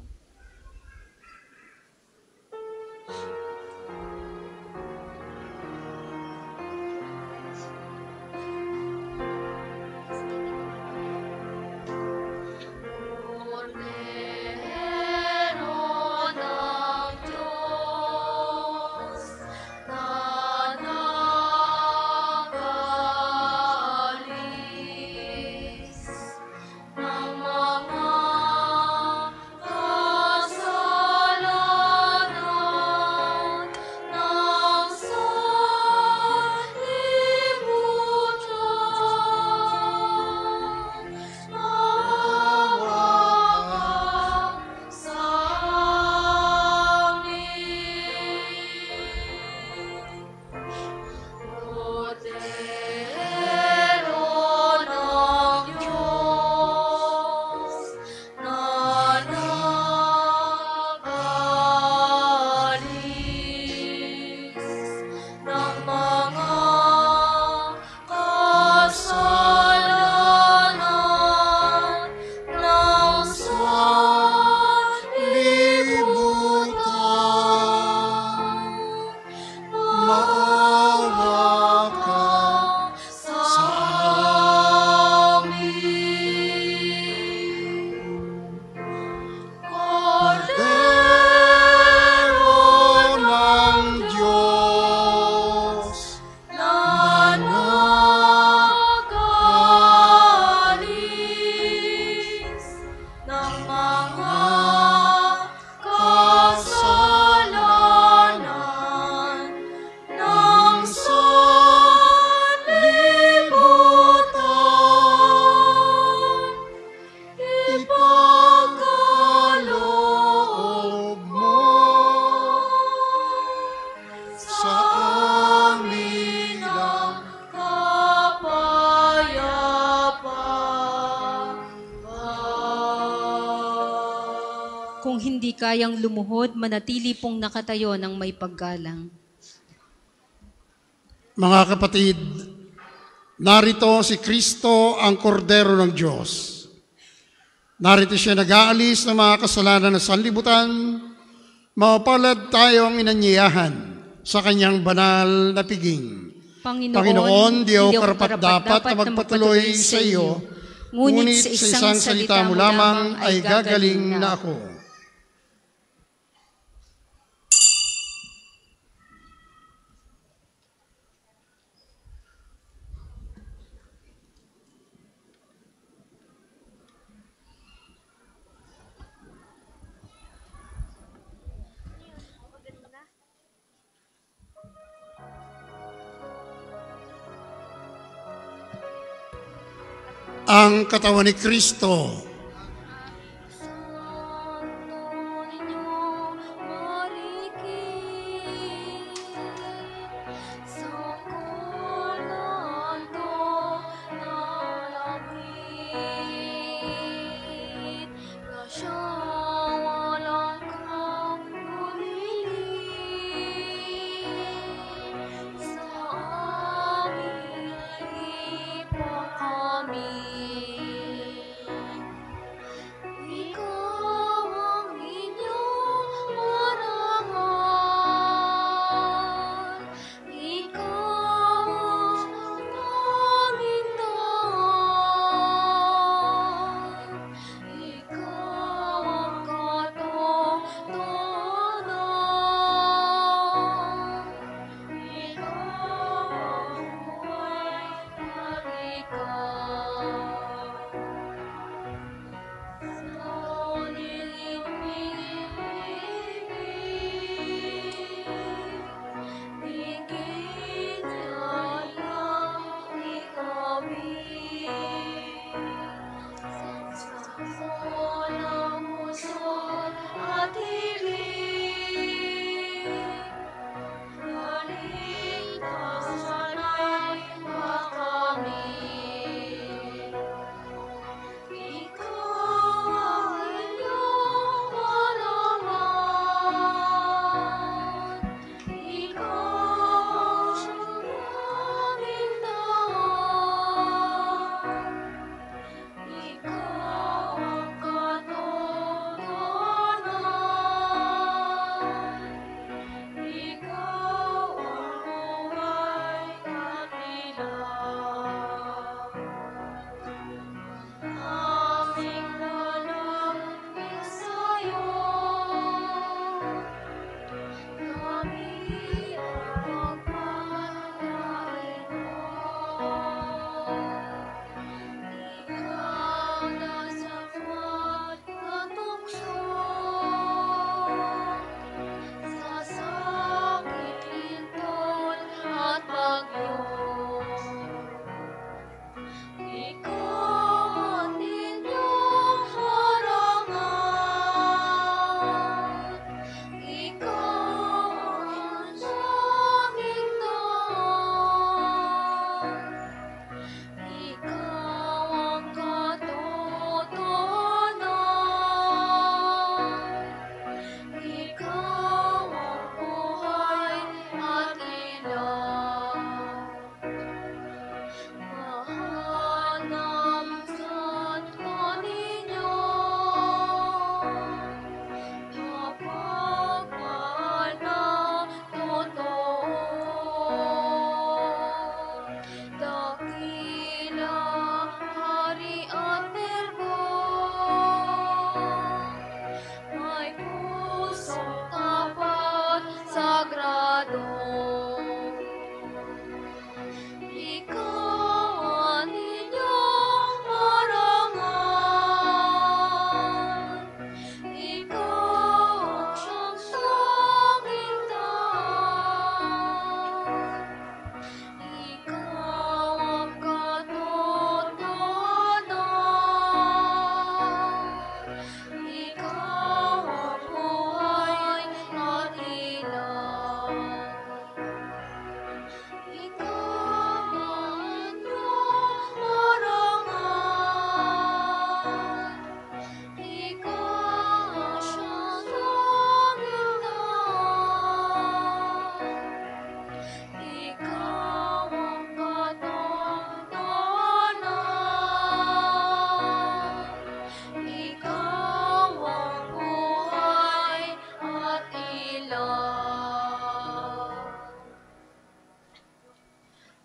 Cordero ng Diyos, na nagalis ng mga kasalanan ng sanlibutan. Maawa ka sa amin. Cordero ng Diyos, na nagalis ng mga kasalanan ng sanlibutan. Maawa ka sa amin. Cordero ng Diyos, na nagalis ng mga kasalanan ng sanlibutan. Ipagkaloob mo sa amin ang kapayapaan. Kung hindi kayang lumuhod, manatili pong nakatayo ng may paggalang. Mga kapatid, narito si Kristo ang kordero ng Diyos. Narito siya nag-aalis ng mga kasalanan ng sanlibutan. Mapalad tayo ang inanyayahan sa kanyang banal na piging. Panginoon, di ako karapat-dapat na magpatuloy sa iyo, ngunit sa isang salita mo lamang ay gagaling na ako. Ang katawan ni Kristo. Santo Niño marikit, sa kanto na langit, grasya walang kang pumili.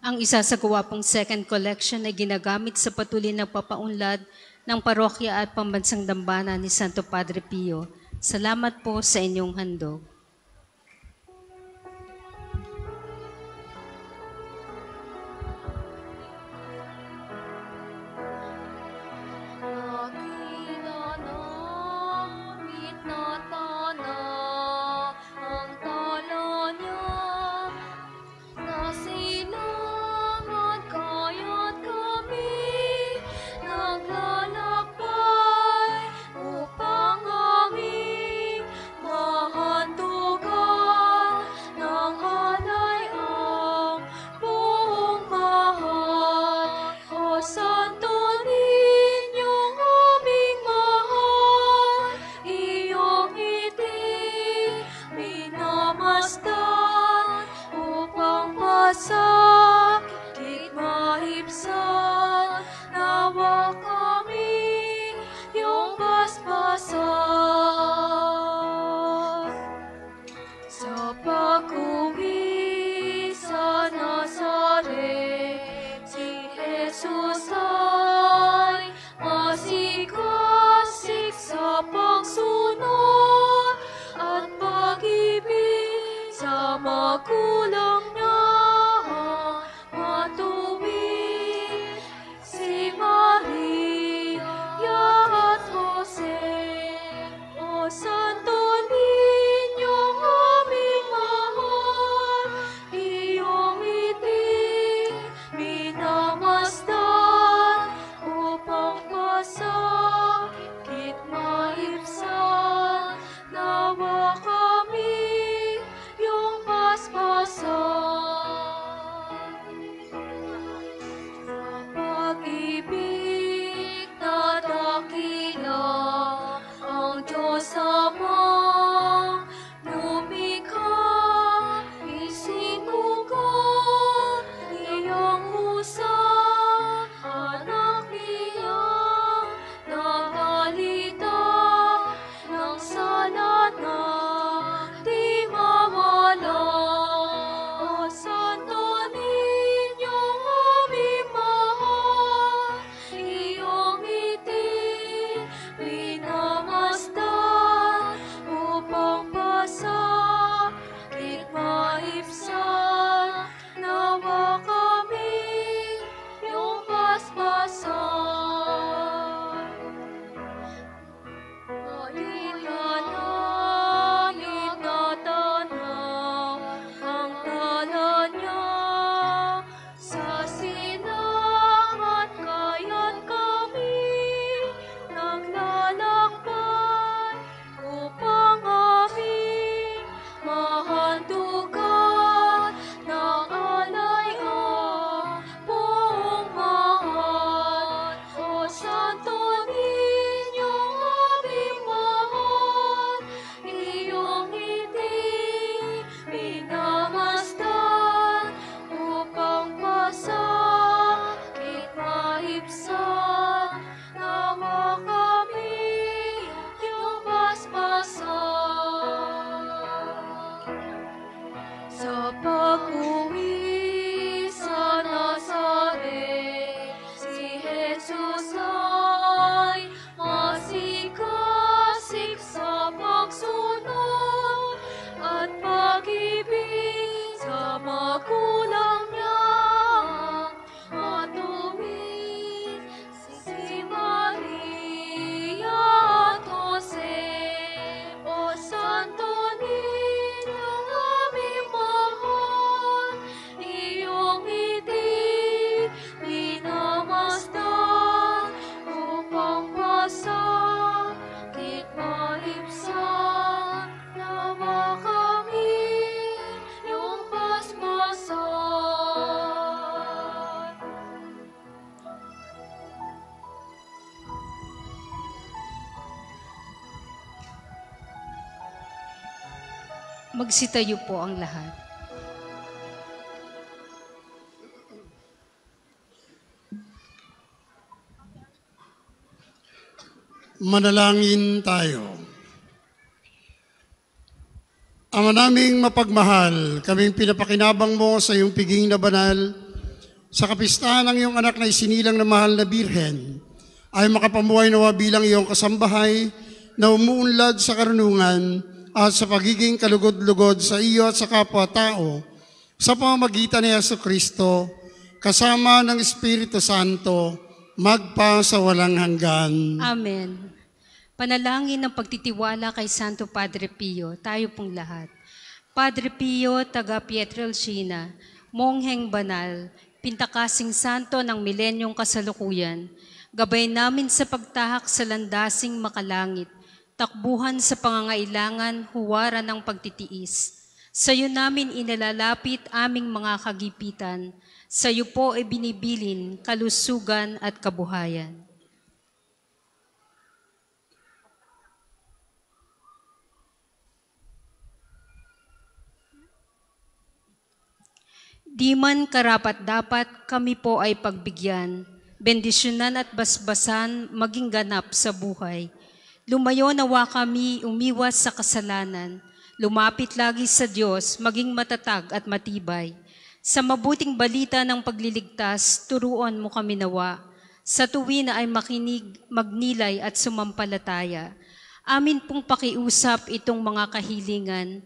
Ang isasagawa pong second collection ay ginagamit sa patuloy na papaunlad ng parokya at pambansang dambana ni Santo Padre Pio. Salamat po sa inyong handog. Sakit mahipsan, nawa kami yung basbasan. Sa pag-uwi sa Nazaret, si Jesus ay masikasik sa pagsunod at pag-ibig sa magulang niya. Matuwid si Maria at Jose, O Santo Niñong aming mahal, iyong itig minamasdan upang pasakit maibsan. Nawa kami yung paspasan. maibsan, nawa kami iyong basbasan. Itanangin na tanaw ang tala niya, sa silangan kaya't kami naglalakbay upang aming mahandugan ng alay ang buong mahal. O Santo Niño aming mahal, iyong ngiti minamasdan upang pasakit maibsan, nawa kami iyong basbasan. Sa pag-uwi sa Nazaret, si Jesus ay masikasik sa pagsunod at pag-ibig sa magulang niya. Matuwid si Maria at Jose, o Santo Niño aming mahal, iyong ngiti minamasdan upang pasakit maibsan, nawa kami iyong basbasan. Magsitayo po ang lahat. Manalangin tayo. Ama naming mapagmahal, kaming pinapakinabang mo sa iyong piging na banal, sa kapistahan ng iyong anak na isinilang na mahal na birhen, ay makapamuhay nawa bilang iyong kasambahay na umuunlad sa karunungan at sa pagiging kalugod-lugod sa iyo at sa kapwa-tao, sa pamamagitan ni Jesucristo, kasama ng Espiritu Santo, magpa sa walang hanggan. Amen. Panalangin ng pagtitiwala kay Santo Padre Pio, tayo pong lahat. Padre Pio, taga Pietrelcina, mongheng banal, pintakasing santo ng milenyong kasalukuyan, gabay namin sa pagtahak sa landasing makalangit, takbuhan sa pangangailangan, huwaran ng pagtitiis. Sa iyo namin inalalapit aming mga kagipitan, sa iyo po ay binibilin kalusugan at kabuhayan. Di man karapat-dapat kami po ay pagbigyan, bendisyonan at basbasan maging ganap sa buhay. Lumayo nawa kami umiwas sa kasalanan, lumapit lagi sa Diyos, maging matatag at matibay. Sa mabuting balita ng pagliligtas, turuan mo kami nawa. Sa tuwi na ay makinig, magnilay at sumampalataya. Amin pong pakiusap itong mga kahilingan.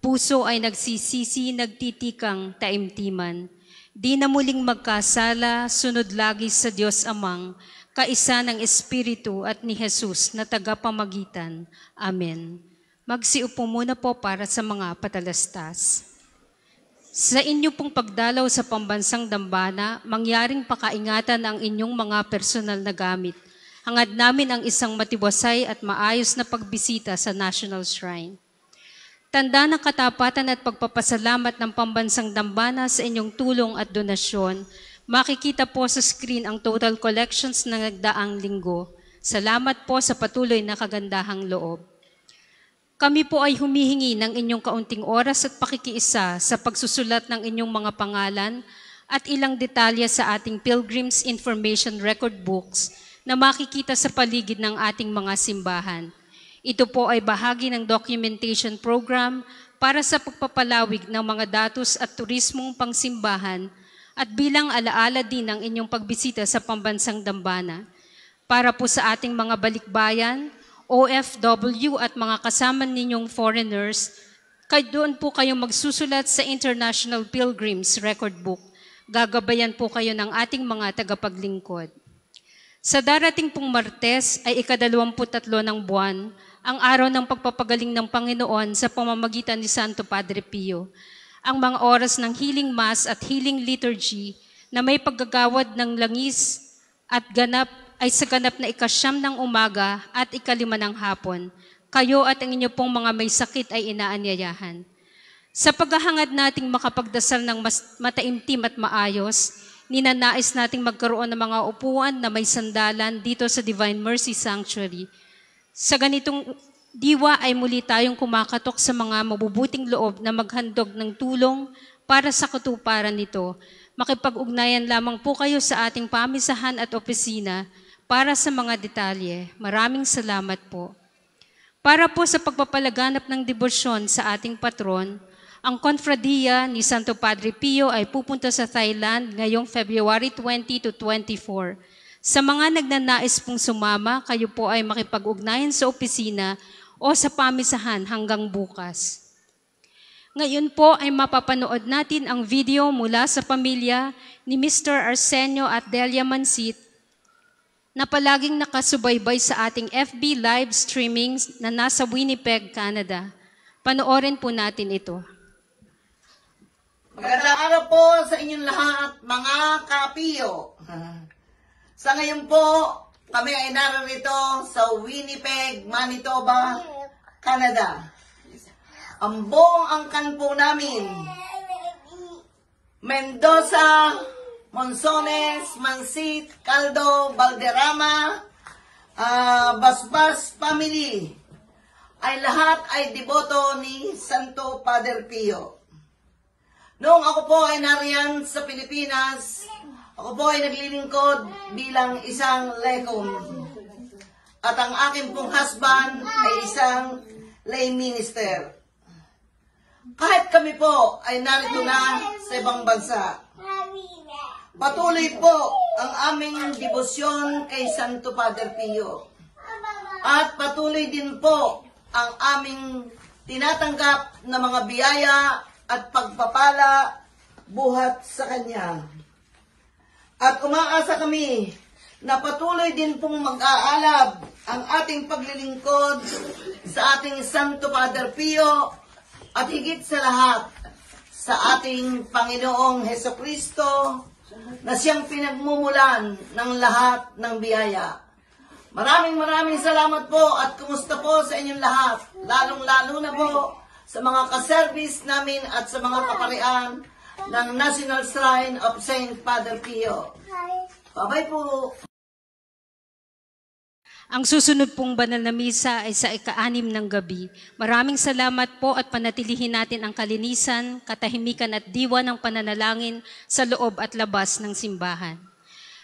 Puso ay nagsisisi, nagtitikang taimtiman. Di na muling magkasala, sunod lagi sa Diyos Amang, kaisa ng Espiritu at ni Jesus na tagapamagitan. Amen. Magsiupo muna po para sa mga patalastas. Sa inyo pong pagdalaw sa pambansang dambana, mangyaring pakaingatan ang inyong mga personal na gamit. Hangad namin ang isang matiwasay at maayos na pagbisita sa National Shrine. Tanda ng katapatan at pagpapasalamat ng pambansang dambana sa inyong tulong at donasyon. Makikita po sa screen ang total collections ng nagdaang linggo. Salamat po sa patuloy na kagandahang loob. Kami po ay humihingi ng inyong kaunting oras at pakikiisa sa pagsusulat ng inyong mga pangalan at ilang detalye sa ating Pilgrim's Information Record Books na makikita sa paligid ng ating mga simbahan. Ito po ay bahagi ng documentation program para sa pagpapalawig ng mga datos at turismong pangsimbahan at bilang alaala din ng inyong pagbisita sa pambansang dambana. Para po sa ating mga balikbayan, OFW at mga kasama ninyong foreigners, Doon po kayo magsusulat sa International Pilgrims Record Book. Gagabayan po kayo ng ating mga tagapaglingkod. Sa darating pong Martes ay ika-23 ng buwan, ang araw ng pagpapagaling ng Panginoon sa pamamagitan ni Santo Padre Pio. Ang mga oras ng healing mass at healing liturgy na may paggagawad ng langis at ganap ay sa ganap na ika-9 ng umaga at ika-5 ng hapon. Kayo at ang inyo pong mga may sakit ay inaanyayahan. Sa paghahangad nating makapagdasal ng mataimtim at maayos, ninanais nating magkaroon ng mga upuan na may sandalan dito sa Divine Mercy Sanctuary. Sa ganitong diwa ay muli tayong kumakatok sa mga mabubuting loob na maghandog ng tulong para sa katuparan nito. Makipag-ugnayan lamang po kayo sa ating pamisahan at opisina para sa mga detalye. Maraming salamat po. Para po sa pagpapalaganap ng debosyon sa ating patron, ang Konfradiya ni Santo Padre Pio ay pupunta sa Thailand ngayong February 20 to 24. Sa mga nagnanais pong sumama, kayo po ay makipag-ugnayan sa opisina o sa pamisahan hanggang bukas. Ngayon po ay mapapanood natin ang video mula sa pamilya ni Mr. Arsenio at Delia Mansit na palaging nakasubaybay sa ating FB live streaming na nasa Winnipeg, Canada. Panoorin po natin ito. Magandang araw po sa inyong lahat, mga kapiyo. Sa ngayon po, kami ay narito sa Winnipeg, Manitoba, Canada. Ang buong angkan po namin, Mendoza, Monsones, Mansit, Caldo, Valderrama, Basbas family, ay lahat ay deboto ni Santo Padre Pio. Noong ako po ay nariyan sa Pilipinas, ako po ay naglilingkod bilang isang lecom. At ang aking pong husband ay isang lay minister. Kahit kami po ay narito na sa ibang bansa, patuloy po ang aming debosyon kay Santo Padre Pio. At patuloy din po ang aming tinatanggap na mga biyaya at pagpapala buhat sa Kanya. At umaasa kami na patuloy din pong mag-aalab ang ating paglilingkod sa ating Santo Padre Pio at higit sa lahat sa ating Panginoong Hesukristo na siyang pinagmumulan ng lahat ng biyaya. Maraming salamat po at kumusta po sa inyong lahat, lalong-lalo na po sa mga kaservice namin at sa mga kaparian ng National Shrine of Saint Padre Pio. Bye-bye po. Ang susunod pong banal na misa ay sa ika-6 ng gabi. Maraming salamat po at panatilihin natin ang kalinisan, katahimikan at diwa ng pananalangin sa loob at labas ng simbahan.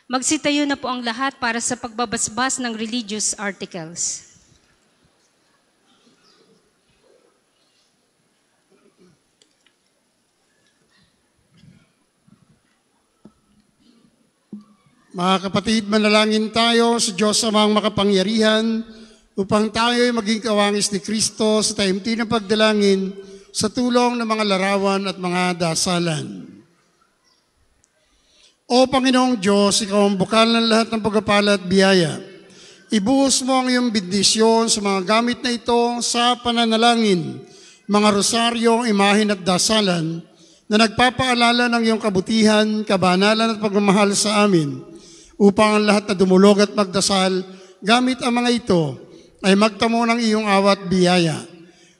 Magsitayo na po ang lahat para sa pagbabasbas ng religious articles. Mga kapatid, manalangin tayo sa Diyos Amang makapangyarihan upang tayo ay maging kawangis ni Kristo sa taimtim ng pagdalangin sa tulong ng mga larawan at mga dasalan. O Panginoong Diyos, Ikaw ang bukal ng lahat ng pagpapala at biyaya. Ibuhos mo ang iyong bendisyon sa mga gamit na ito sa pananalangin, mga rosaryong, imahin at dasalan na nagpapaalala ng iyong kabutihan, kabanalan at pagmamahal sa amin, upang ang lahat na dumulog at magdasal gamit ang mga ito ay magtamo ng iyong awat biyaya.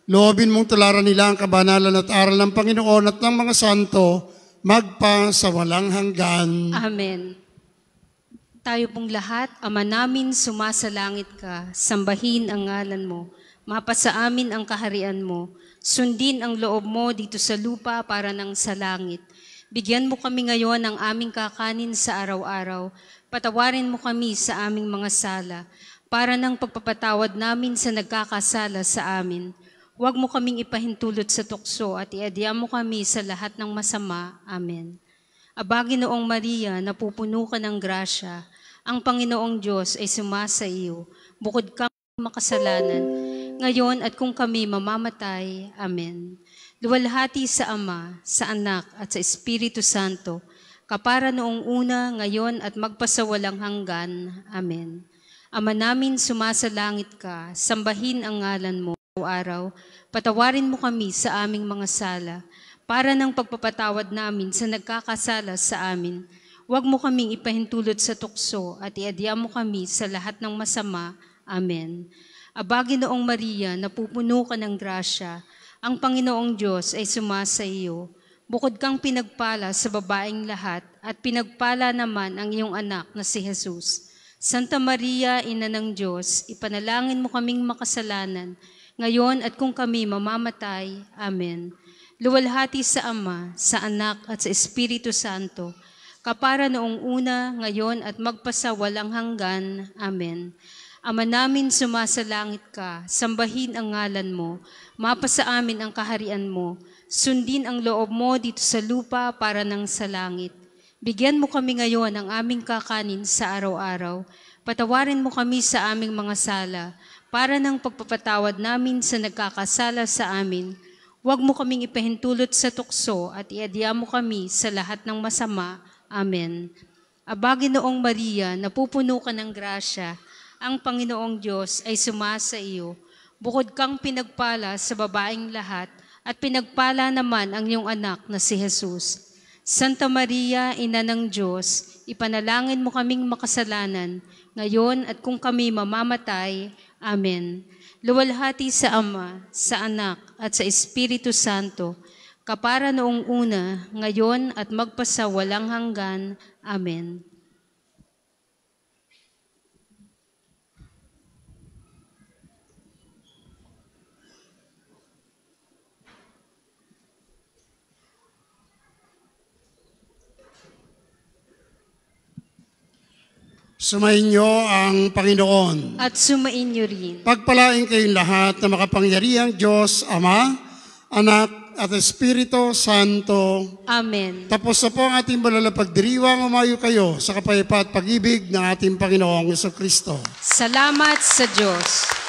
Loobin mong tularan nila ang kabanalan at aral ng Panginoon at ng mga santo magpa sa walang hanggan. Amen. Tayo pong lahat, Ama namin, sumasalangit ka, sambahin ang ngalan mo, mapasa amin ang kaharian mo, sundin ang loob mo dito sa lupa para nang sa langit. Bigyan mo kami ngayon ng aming kakanin sa araw-araw. Patawarin mo kami sa aming mga sala, para ng pagpapatawad namin sa nagkakasala sa amin. Huwag mo kaming ipahintulot sa tukso at iadya mo kami sa lahat ng masama. Amen. Aba, Ginoong Maria, napupuno ka ng grasya. Ang Panginoong Diyos ay sumasa iyo. Bukod kang makasalanan, ngayon at kung kami mamamatay. Amen. luwalhati sa Ama, sa Anak, at sa Espiritu Santo, kapara noong una, ngayon, at magpasawalang hanggan. Amen. Ama namin, sumasalangit ka, sambahin ang ngalan mo araw-araw, patawarin mo kami sa aming mga sala, para ng pagpapatawad namin sa nagkakasala sa amin. Huwag mo kaming ipahintulot sa tukso at iadya mo kami sa lahat ng masama. Amen. Aba, Ginoong Maria, napupuno ka ng grasya, ang Panginoong Diyos ay sumasa iyo. Bukod kang pinagpala sa babaeng lahat at pinagpala naman ang iyong anak na si Jesus. Santa Maria, Ina ng Diyos, ipanalangin mo kaming makasalanan, ngayon at kung kami mamamatay. Amen. Luwalhati sa Ama, sa Anak at sa Espiritu Santo, kapara noong una, ngayon at magpasawalang hanggan. Amen. Ama namin, sumasalangit ka, sambahin ang ngalan mo, mapasa amin ang kaharian mo, sundin ang loob mo dito sa lupa para ng sa langit. Bigyan mo kami ngayon ng aming kakanin sa araw-araw, patawarin mo kami sa aming mga sala, para ng pagpapatawad namin sa nagkakasala sa amin. Huwag mo kaming ipahintulot sa tukso at iadya mo kami sa lahat ng masama. Amen. Aba, Ginoong Maria, napupuno ka ng grasya, ang Panginoong Diyos ay sumasa iyo. Bukod kang pinagpala sa babaeng lahat, at pinagpala naman ang iyong anak na si Jesus. Santa Maria, Ina ng Diyos, ipanalangin mo kaming makasalanan, ngayon at kung kami mamamatay. Amen. Luwalhati sa Ama, sa Anak, at sa Espiritu Santo, kapara noong una, ngayon, at magpasawalang hanggan. Amen. Sumayin niyo ang Panginoon. At sumain niyo rin. Pagpalain kayong lahat na makapangyarihang Diyos, Ama, Anak, at Espiritu Santo. Amen. Tapos na po ang ating banal na pagdiriwang, umayo kayo sa kapayapaan at pag-ibig ng ating Panginoong Jesucristo. Salamat sa Diyos.